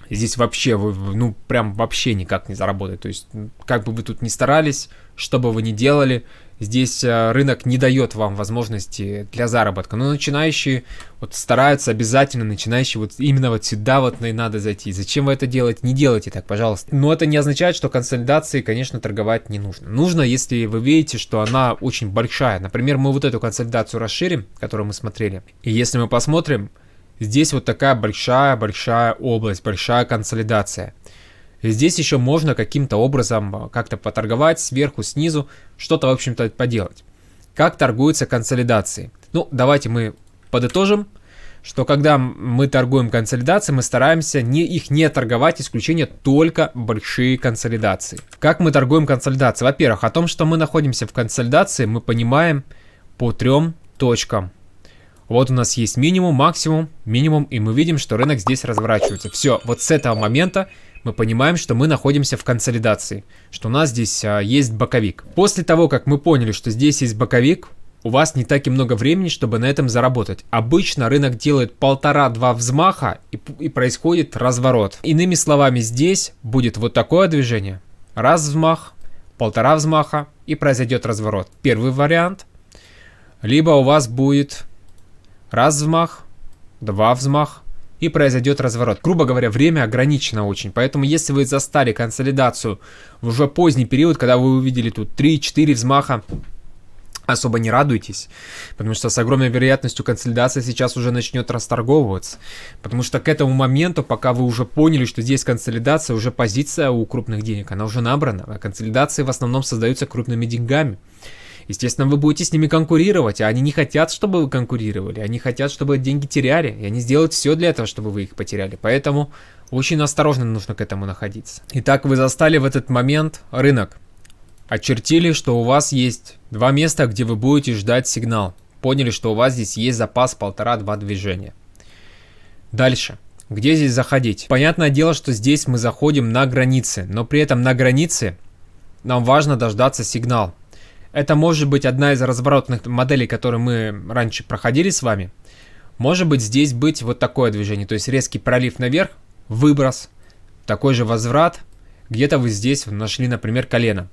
Здесь вообще вы, ну, прям вообще никак не заработаете. То есть, как бы вы тут ни старались, что бы вы ни делали, здесь рынок не дает вам возможности для заработка. Но начинающие вот стараются обязательно, начинающие вот именно вот сюда вот и надо зайти. Зачем вы это делаете? Не делайте так, пожалуйста. Но это не означает, что консолидации, конечно, торговать не нужно. Нужно, если вы видите, что она очень большая. Например, мы вот эту консолидацию расширим, которую мы смотрели. И если мы посмотрим, здесь вот такая большая область, большая консолидация. И здесь еще можно каким-то образом как-то поторговать сверху, снизу, что-то, в общем-то, поделать. Как торгуются консолидации? Ну, давайте мы подытожим, что когда мы торгуем консолидации, мы стараемся их не торговать, исключение только большие консолидации. Как мы торгуем консолидации? Во-первых, о том, что мы находимся в консолидации, мы понимаем по 3 точкам. Вот у нас есть минимум, максимум, минимум, и мы видим, что рынок здесь разворачивается. Все, вот с этого момента мы понимаем, что мы находимся в консолидации, что у нас здесь есть боковик. После того, как мы поняли, что здесь есть боковик, у вас не так и много времени, чтобы на этом заработать. Обычно рынок делает 1,5-2 взмаха и происходит разворот. Иными словами, здесь будет вот такое движение. Раз взмах, 1,5 взмаха и произойдет разворот. Первый вариант. Либо у вас будет раз взмах, 2 взмах и произойдет разворот. Грубо говоря, время ограничено очень. Поэтому если вы застали консолидацию в уже поздний период, когда вы увидели тут 3-4 взмаха, особо не радуйтесь, потому что с огромной вероятностью консолидация сейчас уже начнет расторговываться. Потому что к этому моменту, пока вы уже поняли, что здесь консолидация, уже позиция у крупных денег, она уже набрана. А консолидации в основном создаются крупными деньгами. Естественно, вы будете с ними конкурировать, а они не хотят, чтобы вы конкурировали, они хотят, чтобы деньги теряли, и они сделают все для этого, чтобы вы их потеряли. Поэтому очень осторожно нужно к этому находиться. Итак, вы застали в этот момент рынок. Очертили, что у вас есть 2 места, где вы будете ждать сигнал. Поняли, что у вас здесь есть запас 1,5-2 движения. Дальше. Где здесь заходить? Понятное дело, что здесь мы заходим на границы, но при этом на границе нам важно дождаться сигнал. Это может быть одна из разворотных моделей, которые мы раньше проходили с вами. Может быть здесь быть вот такое движение, то есть резкий пролив наверх, выброс, такой же возврат. Где-то вы здесь нашли, например, колено.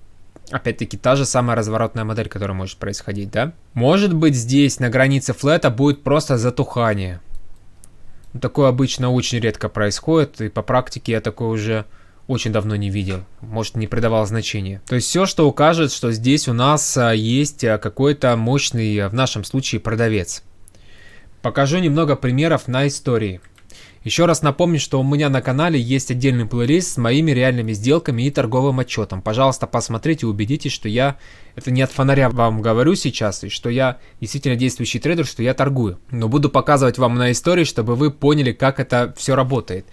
Опять-таки та же самая разворотная модель, которая может происходить, да? Может быть здесь на границе флета будет просто затухание. Такое обычно очень редко происходит, и по практике я такое уже очень давно не видел, может, не придавал значения. То есть все, что укажет, что здесь у нас есть какой-то мощный, в нашем случае, продавец. Покажу немного примеров на истории. Еще раз напомню, что у меня на канале есть отдельный плейлист с моими реальными сделками и торговым отчетом. Пожалуйста, посмотрите и убедитесь, что я это не от фонаря вам говорю сейчас, и что я действительно действующий трейдер, что я торгую. Но буду показывать вам на истории, чтобы вы поняли, как это все работает.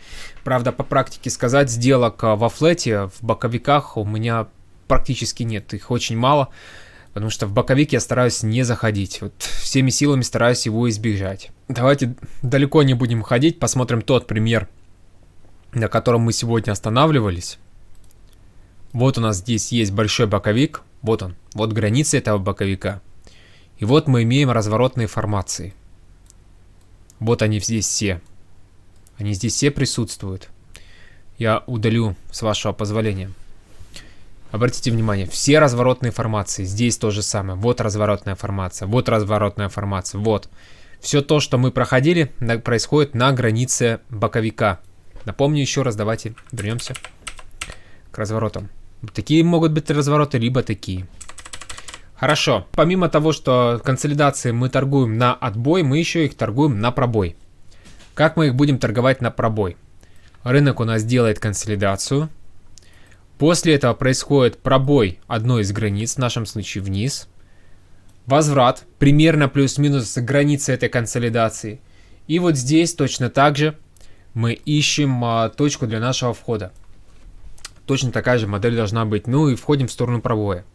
Правда, по практике сказать, сделок во флете, в боковиках у меня практически нет, их очень мало. Потому что в боковик я стараюсь не заходить. Вот всеми силами стараюсь его избежать. Давайте далеко не будем ходить. Посмотрим тот пример, на котором мы сегодня останавливались. Вот у нас здесь есть большой боковик. Вот он. Вот границы этого боковика. И вот мы имеем разворотные формации. Вот они здесь все. Они здесь все присутствуют. Я удалю с вашего позволения. Обратите внимание, все разворотные формации, здесь то же самое. Вот разворотная формация, вот разворотная формация, вот. Все то, что мы проходили, происходит на границе боковика. Напомню еще раз, давайте вернемся к разворотам. Такие могут быть развороты, либо такие. Хорошо. Помимо того, что консолидации мы торгуем на отбой, мы еще их торгуем на пробой. Как мы их будем торговать на пробой? Рынок у нас делает консолидацию. После этого происходит пробой одной из границ, в нашем случае вниз. Возврат, примерно плюс-минус границы этой консолидации. И вот здесь точно так же мы ищем точку для нашего входа. Точно такая же модель должна быть. Ну и входим в сторону пробоя.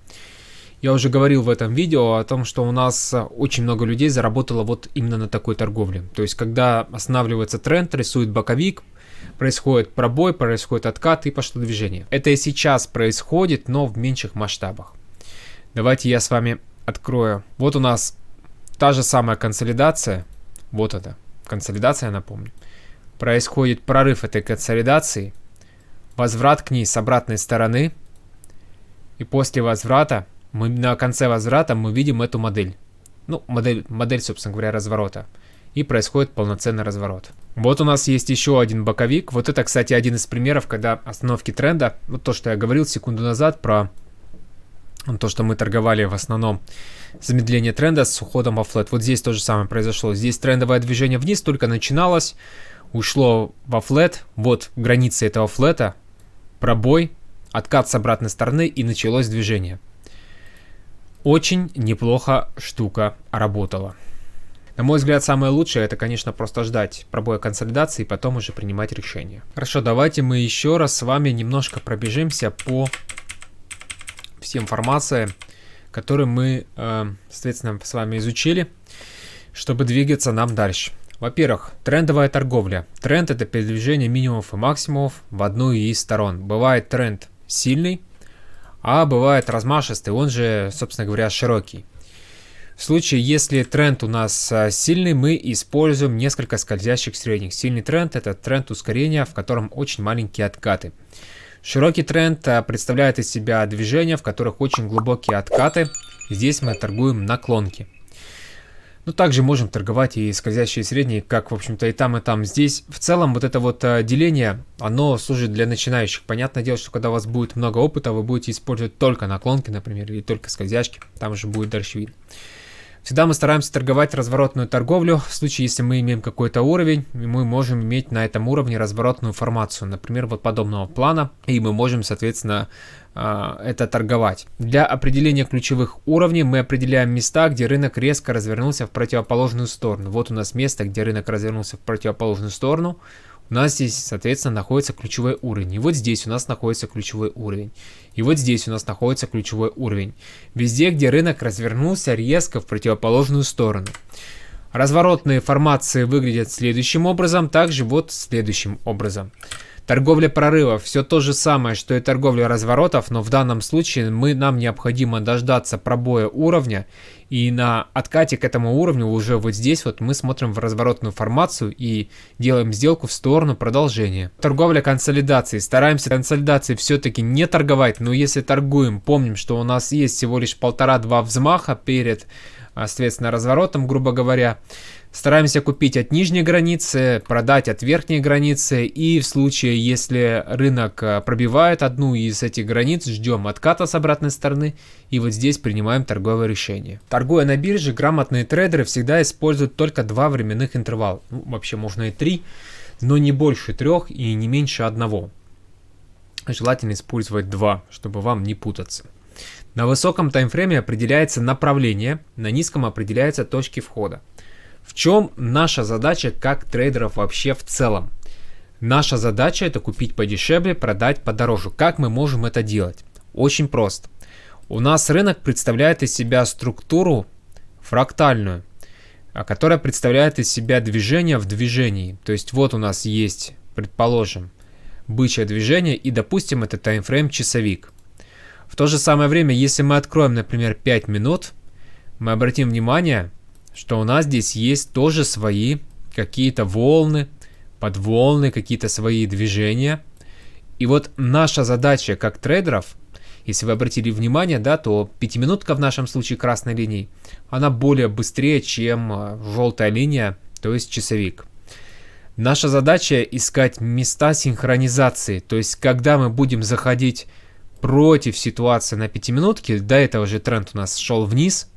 Я уже говорил в этом видео о том, что у нас очень много людей заработало вот именно на такой торговле. То есть, когда останавливается тренд, рисует боковик, происходит пробой, происходит откат и пошло движение. Это и сейчас происходит, но в меньших масштабах. Давайте я с вами открою. Вот у нас та же самая консолидация. Вот это. Консолидация, напомню. Происходит прорыв этой консолидации. Возврат к ней с обратной стороны. И после возврата, на конце возврата мы видим эту модель. Ну, модель, собственно говоря, разворота. И происходит полноценный разворот. Вот у нас есть еще один боковик. Вот это, кстати, один из примеров, когда остановки тренда, вот то, что я говорил секунду назад про то, что мы торговали в основном замедление тренда с уходом во флет. Вот здесь то же самое произошло. Здесь трендовое движение вниз только начиналось, ушло во флет. Вот границы этого флета, пробой, откат с обратной стороны и началось движение. Очень неплохо штука работала. На мой взгляд, самое лучшее это, конечно, просто ждать пробоя консолидации и потом уже принимать решение. Хорошо, давайте мы еще раз с вами немножко пробежимся по всем формациям, которые мы, соответственно, с вами изучили, чтобы двигаться нам дальше. Во-первых, трендовая торговля. Тренд — это передвижение минимумов и максимумов в одну из сторон. Бывает тренд сильный, а бывает размашистый, он же, собственно говоря, широкий. В случае, если тренд у нас сильный, мы используем несколько скользящих средних. Сильный тренд — это тренд ускорения, в котором очень маленькие откаты. Широкий тренд представляет из себя движения, в которых очень глубокие откаты. Здесь мы торгуем наклонки. Но также можем торговать и скользящие средние, как, в общем-то, и там, и там. Здесь в целом вот это вот деление, оно служит для начинающих. Понятное дело, что когда у вас будет много опыта, вы будете использовать только наклонки, например, или только скользяшки. Там уже будет дальше видно. Всегда мы стараемся торговать разворотную торговлю. В случае, если мы имеем какой-то уровень, мы можем иметь на этом уровне разворотную формацию, например, вот подобного плана, и мы можем, соответственно, это торговать. Для определения ключевых уровней мы определяем места, где рынок резко развернулся в противоположную сторону. Вот у нас место, где рынок развернулся в противоположную сторону. У нас здесь, соответственно, находится ключевой уровень. И вот здесь у нас находится ключевой уровень. И вот здесь у нас находится ключевой уровень. Везде, где рынок развернулся резко в противоположную сторону. Разворотные формации выглядят следующим образом, также вот следующим образом. Торговля прорывов, все то же самое, что и торговля разворотов, но в данном случае нам необходимо дождаться пробоя уровня, и на откате к этому уровню уже вот здесь вот мы смотрим в разворотную формацию и делаем сделку в сторону продолжения. Торговля консолидацией. Стараемся консолидации все-таки не торговать, но если торгуем, помним, что у нас есть всего лишь 1,5-2 взмаха перед, соответственно, разворотом, грубо говоря. Стараемся купить от нижней границы, продать от верхней границы, и в случае, если рынок пробивает одну из этих границ, ждем отката с обратной стороны и вот здесь принимаем торговое решение. Торгуя на бирже, грамотные трейдеры всегда используют только 2 временных интервала, ну, вообще можно и 3. но не больше 3 и не меньше 1. Желательно использовать 2, чтобы вам не путаться. На высоком таймфрейме определяется направление, на низком определяются точки входа. В чем наша задача как трейдеров вообще в целом? Наша задача это купить подешевле, продать подороже. Как мы можем это делать? Очень просто. У нас рынок представляет из себя структуру фрактальную, которая представляет из себя движение в движении. То есть вот у нас есть, предположим, бычье движение и, допустим, это таймфрейм часовик. В то же самое время, если мы откроем, например, 5 минут, мы обратим внимание, что у нас здесь есть тоже свои какие-то волны, подволны, какие-то свои движения. И вот наша задача как трейдеров, если вы обратили внимание, да, то 5-минутка в нашем случае красной линии, она более быстрее, чем желтая линия, то есть часовик. Наша задача искать места синхронизации, то есть когда мы будем заходить против ситуации на 5-минутке, до этого же тренд у нас шел вниз,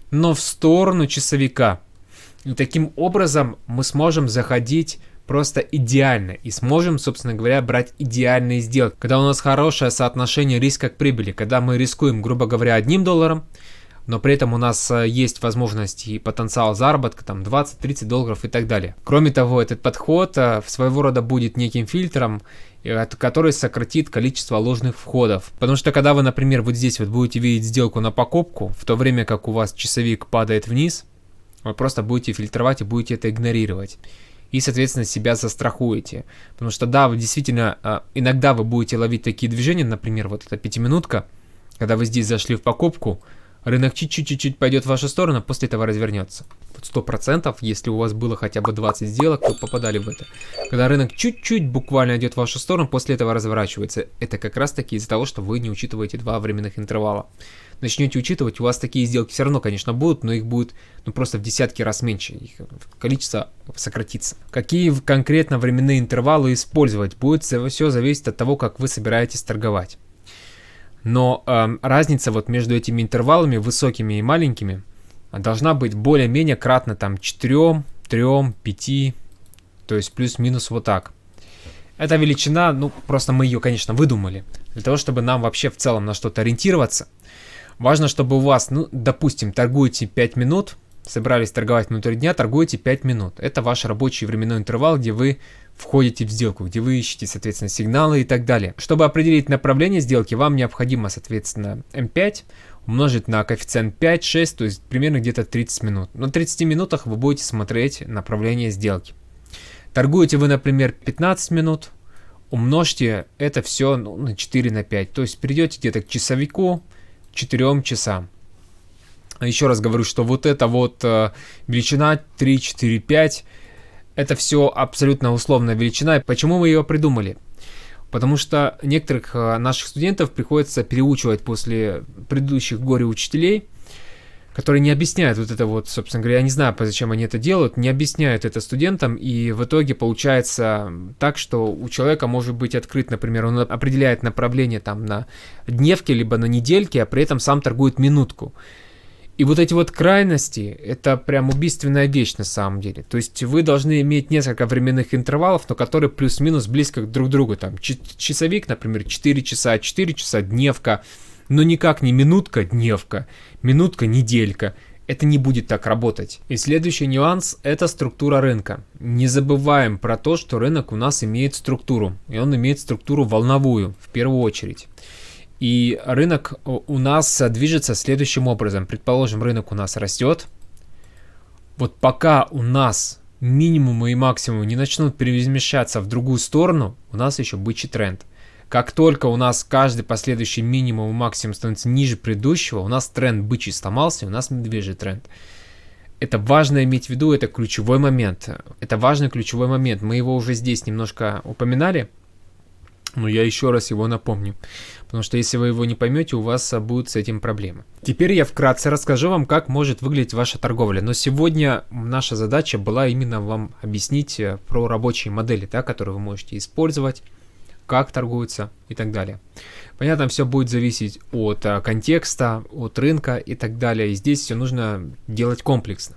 но в сторону часовика. И таким образом мы сможем заходить просто идеально и сможем, собственно говоря, брать идеальные сделки. Когда у нас хорошее соотношение риска к прибыли, когда мы рискуем, грубо говоря, $1, но при этом у нас есть возможность и потенциал заработка, там 20-30 долларов и так далее. Кроме того, этот подход своего рода будет неким фильтром, который сократит количество ложных входов. Потому что когда вы, например, вот здесь вот будете видеть сделку на покупку, в то время как у вас часовик падает вниз, вы просто будете фильтровать и будете это игнорировать. И, соответственно, себя застрахуете. Потому что, да, вы действительно, иногда вы будете ловить такие движения, например, вот эта 5-минутка, когда вы здесь зашли в покупку, рынок чуть-чуть пойдет в вашу сторону, после этого развернется. 100%, если у вас было хотя бы 20 сделок, то попадали в это. Когда рынок чуть-чуть буквально идет в вашу сторону, после этого разворачивается. Это как раз таки из-за того, что вы не учитываете 2 временных интервала. Начнете учитывать, у вас такие сделки все равно, конечно, будут, но их будет просто в десятки раз меньше, их количество сократится. Какие конкретно временные интервалы использовать, будет все зависеть от того, как вы собираетесь торговать. Но разница вот между этими интервалами, высокими и маленькими, должна быть более-менее кратно там 4, 3, 5, то есть плюс-минус вот так. Эта величина, просто мы ее, конечно, выдумали, для того, чтобы нам вообще в целом на что-то ориентироваться. Важно, чтобы у вас, допустим, торгуете 5 минут, собрались торговать внутри дня, торгуете 5 минут. Это ваш рабочий временной интервал, где вы входите в сделку, где вы ищете, соответственно, сигналы и так далее. Чтобы определить направление сделки, вам необходимо, соответственно, M5 умножить на коэффициент 5-6, то есть примерно где-то 30 минут. На 30 минутах вы будете смотреть направление сделки. Торгуете вы, например, 15 минут, умножьте это все на 4 на 5, то есть придете где-то к часовику, 4 часам. Еще раз говорю, что вот эта вот величина 3, 4, 5, это все абсолютно условная величина. Почему мы ее придумали? Потому что некоторых наших студентов приходится переучивать после предыдущих горе-учителей, которые не объясняют вот это вот, собственно говоря, я не знаю, зачем они это делают, не объясняют это студентам, и в итоге получается так, что у человека может быть открыт, например, он определяет направление там на дневке, либо на недельке, а при этом сам торгует минутку. И вот эти вот крайности, это прям убийственная вещь на самом деле. То есть вы должны иметь несколько временных интервалов, но которые плюс-минус близко друг к другу. Там часовик, например, 4 часа дневка, но никак не минутка дневка, минутка неделька. Это не будет так работать. И следующий нюанс – это структура рынка. Не забываем про то, что рынок у нас имеет структуру. И он имеет структуру волновую в первую очередь. И рынок у нас движется следующим образом. Предположим, рынок у нас растет. Вот пока у нас минимумы и максимумы не начнут перемещаться в другую сторону, у нас еще бычий тренд. Как только у нас каждый последующий минимум и максимум становится ниже предыдущего, у нас тренд бычий сломался, и у нас медвежий тренд. Это важно иметь в виду, это ключевой момент. Это важный ключевой момент. Мы его уже здесь немножко упоминали, но я еще раз его напомню. Потому что если вы его не поймете, у вас будут с этим проблемы. Теперь я вкратце расскажу вам, как может выглядеть ваша торговля. Но сегодня наша задача была именно вам объяснить про рабочие модели, да, которые вы можете использовать, как торгуются и так далее. Понятно, все будет зависеть от контекста, от рынка и так далее. И здесь все нужно делать комплексно.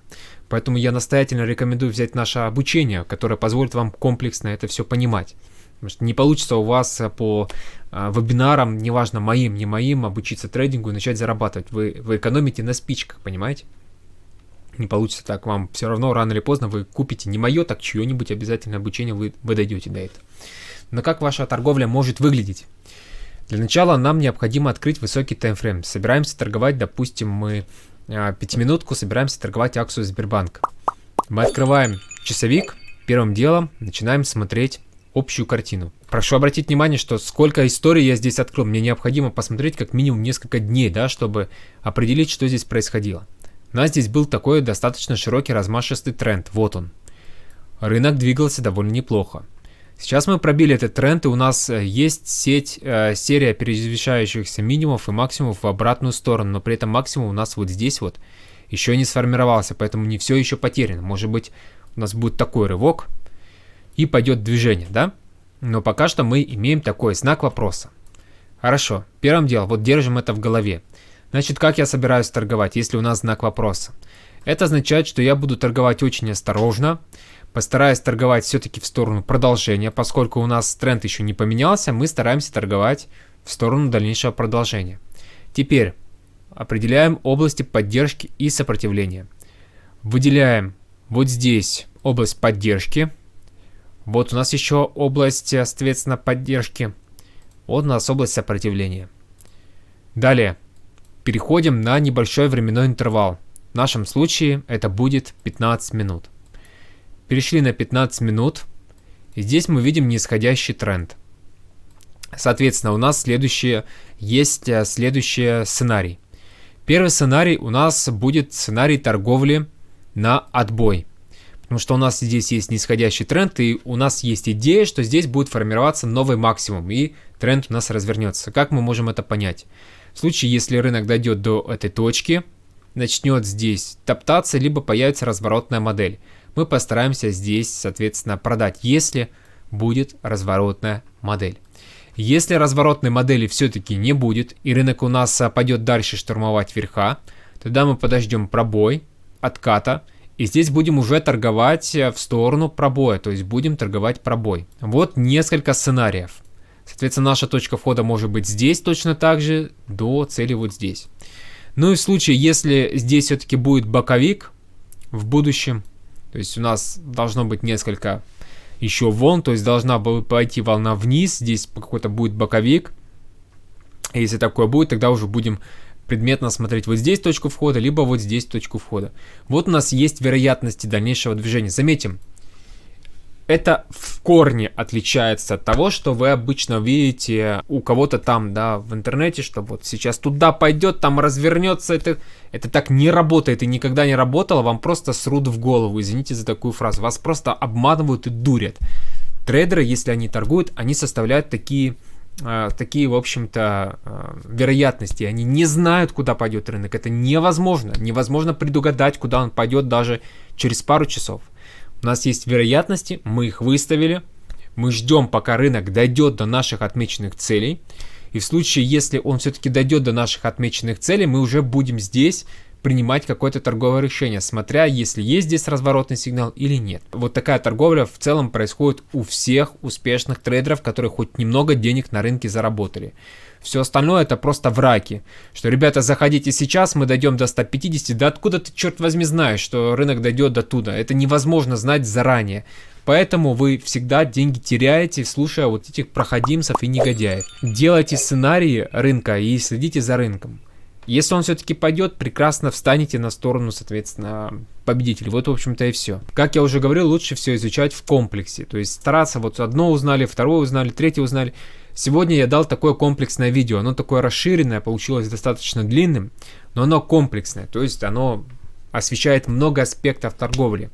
Поэтому я настоятельно рекомендую взять наше обучение, которое позволит вам комплексно это все понимать. Потому что не получится у вас по вебинарам, неважно моим, не моим, обучиться трейдингу и начать зарабатывать. Вы экономите на спичках, понимаете? Не получится так, вам все равно рано или поздно вы купите не мое, так чье-нибудь обязательно обучение, вы дойдете до этого. Но как ваша торговля может выглядеть? Для начала нам необходимо открыть высокий таймфрейм. Собираемся торговать, допустим, мы 5-минутку, собираемся торговать акцию Сбербанка. Мы открываем часовик, первым делом начинаем смотреть общую картину. Прошу обратить внимание, что сколько историй я здесь открыл. Мне необходимо посмотреть как минимум несколько дней, да, чтобы определить, что здесь происходило. У нас здесь был такой достаточно широкий размашистый тренд. Вот он. Рынок двигался довольно неплохо. Сейчас мы пробили этот тренд, и у нас есть серия перевешающихся минимумов и максимумов в обратную сторону, но при этом максимум у нас вот здесь вот еще не сформировался, поэтому не все еще потеряно. Может быть, у нас будет такой рывок и пойдет движение, да? Но пока что мы имеем такой знак вопроса. Хорошо, первым делом, вот держим это в голове. Значит, как я собираюсь торговать, если у нас знак вопроса? Это означает, что я буду торговать очень осторожно, постараюсь торговать все-таки в сторону продолжения, поскольку у нас тренд еще не поменялся, мы стараемся торговать в сторону дальнейшего продолжения. Теперь определяем области поддержки и сопротивления. Выделяем вот здесь область поддержки. Вот у нас еще область, соответственно, поддержки. Вот у нас область сопротивления. Далее переходим на небольшой временной интервал. В нашем случае это будет 15 минут. Перешли на 15 минут. И здесь мы видим нисходящий тренд. Соответственно, у нас есть следующий сценарий. Первый сценарий у нас будет сценарий торговли на отбой. Потому что у нас здесь есть нисходящий тренд, и у нас есть идея, что здесь будет формироваться новый максимум, и тренд у нас развернется. Как мы можем это понять? В случае, если рынок дойдет до этой точки, начнет здесь топтаться, либо появится разворотная модель. Мы постараемся здесь, соответственно, продать, если будет разворотная модель. Если разворотной модели все-таки не будет, и рынок у нас пойдет дальше штурмовать верха, тогда мы подождем пробой, отката, и здесь будем уже торговать в сторону пробоя, то есть будем торговать пробой. Вот несколько сценариев. Соответственно, наша точка входа может быть здесь точно так же, до цели вот здесь. Ну и в случае, если здесь все-таки будет боковик в будущем, то есть у нас должно быть несколько еще волн, то есть должна пойти волна вниз, здесь какой-то будет боковик. И если такое будет, тогда уже будем предметно смотреть вот здесь точку входа, либо вот здесь точку входа. Вот у нас есть вероятности дальнейшего движения. Заметим, это в корне отличается от того, что вы обычно видите у кого-то там, да, в интернете, что вот сейчас туда пойдет, там развернется. Это так не работает и никогда не работало. Вам просто срут в голову, извините за такую фразу. Вас просто обманывают и дурят. Трейдеры, если они торгуют, они составляют такие, в общем-то, вероятности. Они не знают, куда пойдет рынок. Это невозможно. Невозможно предугадать, куда он пойдет даже через пару часов. У нас есть вероятности, мы их выставили, мы ждем, пока рынок дойдет до наших отмеченных целей. И в случае, если он все-таки дойдет до наших отмеченных целей, мы уже будем здесь принимать какое-то торговое решение, смотря, если есть здесь разворотный сигнал или нет. Вот такая торговля в целом происходит у всех успешных трейдеров, которые хоть немного денег на рынке заработали. Все остальное это просто враки. Что, ребята, заходите сейчас, мы дойдем до 150. Да откуда ты, черт возьми, знаешь, что рынок дойдет до туда? Это невозможно знать заранее. Поэтому вы всегда деньги теряете, слушая вот этих проходимцев и негодяев. Делайте сценарии рынка и следите за рынком. Если он все-таки пойдет, прекрасно встанете на сторону, соответственно, победителей. Вот, в общем-то, и все. Как я уже говорил, лучше все изучать в комплексе. То есть стараться, вот одно узнали, второе узнали, третье узнали. Сегодня я дал такое комплексное видео. Оно такое расширенное, получилось достаточно длинным, но оно комплексное. То есть оно освещает много аспектов торговли.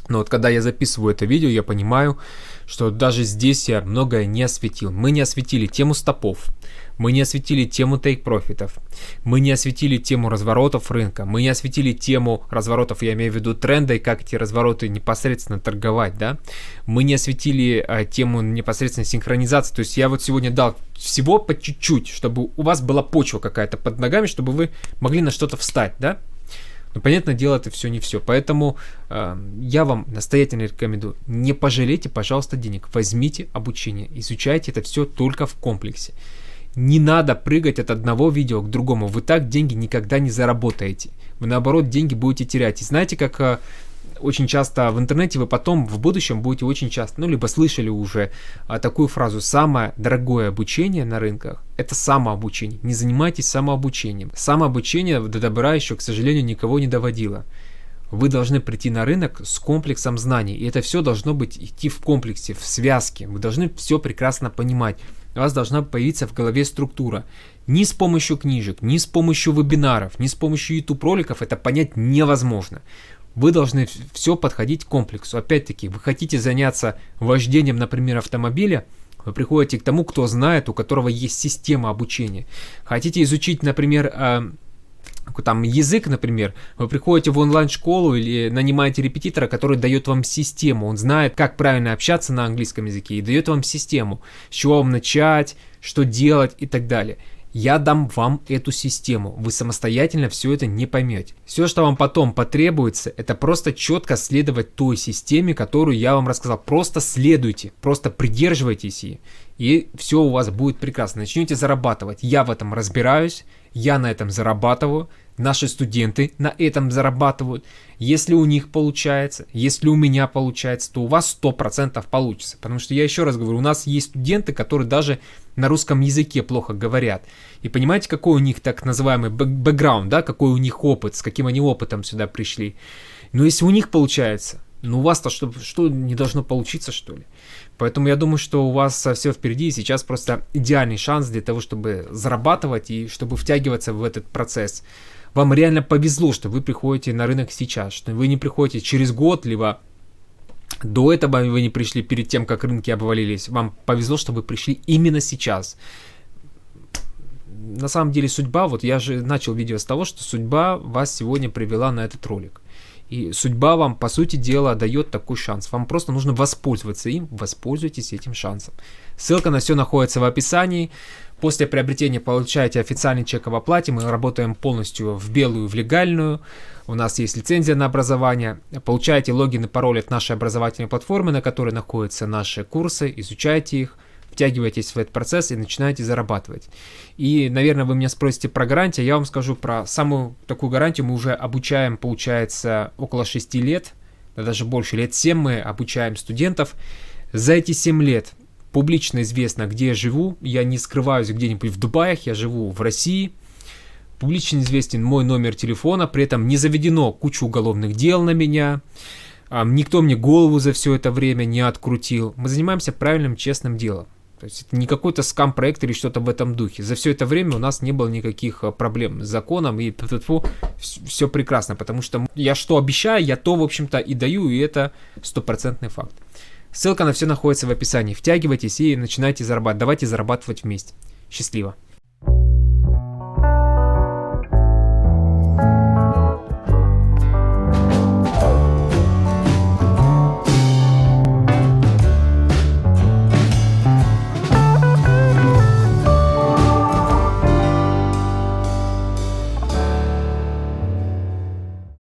Но вот когда я записываю это видео, я понимаю, что даже здесь я многое не осветил. Мы не осветили тему стопов. Мы не осветили тему тейк-профитов, мы не осветили тему разворотов рынка, мы не осветили тему разворотов, я имею в виду тренда и как эти развороты непосредственно торговать, да. Мы не осветили тему непосредственно синхронизации, то есть я вот сегодня дал всего по чуть-чуть, чтобы у вас была почва какая-то под ногами, чтобы вы могли на что-то встать, да. Но, понятное дело, это все не все. Поэтому я вам настоятельно рекомендую, не пожалейте, пожалуйста, денег. Возьмите обучение, изучайте это все только в комплексе. Не надо прыгать от одного видео к другому. Вы так деньги никогда не заработаете. Вы, наоборот, деньги будете терять. И знаете, как очень часто в интернете вы потом в будущем будете очень часто, ну, либо слышали уже такую фразу: самое дорогое обучение на рынках — это самообучение. Не занимайтесь самообучением. Самообучение до добра еще, к сожалению, никого не доводило. Вы должны прийти на рынок с комплексом знаний. И это все должно быть идти в комплексе, в связке. Вы должны все прекрасно понимать. У вас должна появиться в голове структура. Ни с помощью книжек, ни с помощью вебинаров, ни с помощью YouTube роликов это понять невозможно. Вы должны все подходить к комплексу. Опять-таки, вы хотите заняться вождением, например, автомобиля, вы приходите к тому, кто знает, у которого есть система обучения. Хотите изучить, например, там язык, например, вы приходите в онлайн-школу или нанимаете репетитора, который дает вам систему. Он знает, как правильно общаться на английском языке и дает вам систему, с чего вам начать, что делать и так далее. Я дам вам эту систему. Вы самостоятельно все это не поймете. Все, что вам потом потребуется, это просто четко следовать той системе, которую я вам рассказал. Просто следуйте, просто придерживайтесь ей, и все у вас будет прекрасно. Начнете зарабатывать. Я в этом разбираюсь, я на этом зарабатываю, наши студенты на этом зарабатывают. Если у них получается, если у меня получается, то у вас 100% получится. Потому что я еще раз говорю, у нас есть студенты, которые даже на русском языке плохо говорят. И понимаете, какой у них так называемый бэкграунд, да, какой у них опыт, с каким они опытом сюда пришли. Но если у них получается, ну у вас-то что не должно получиться, что ли? Поэтому я думаю, что у вас все впереди, и сейчас просто идеальный шанс для того, чтобы зарабатывать и чтобы втягиваться в этот процесс. Вам реально повезло, что вы приходите на рынок сейчас, что вы не приходите через год, либо до этого вы не пришли перед тем, как рынки обвалились. Вам повезло, что вы пришли именно сейчас. На самом деле судьба, вот я же начал видео с того, что судьба вас сегодня привела на этот ролик. И судьба вам, по сути дела, дает такой шанс. Вам просто нужно воспользоваться им, воспользуйтесь этим шансом. Ссылка на все находится в описании. После приобретения получаете официальный чек об оплате. Мы работаем полностью в белую, в легальную. У нас есть лицензия на образование. Получаете логин и пароль от нашей образовательной платформы, на которой находятся наши курсы. Изучайте их, втягивайтесь в этот процесс и начинаете зарабатывать. И, наверное, вы меня спросите про гарантию. Я вам скажу про самую такую гарантию. Мы уже обучаем, получается, около 6 лет, да даже больше, лет 7 мы обучаем студентов. За эти 7 лет публично известно, где я живу. Я не скрываюсь где-нибудь в Дубаях, я живу в России. Публично известен мой номер телефона, при этом не заведено кучу уголовных дел на меня. Никто мне голову за все это время не открутил. Мы занимаемся правильным, честным делом. То есть это не какой-то скам-проект или что-то в этом духе. За все это время у нас не было никаких проблем с законом, и все прекрасно, потому что я что обещаю, я то, в общем-то, и даю, и это 100% факт. Ссылка на все находится в описании. Втягивайтесь и начинайте зарабатывать. Давайте зарабатывать вместе. Счастливо!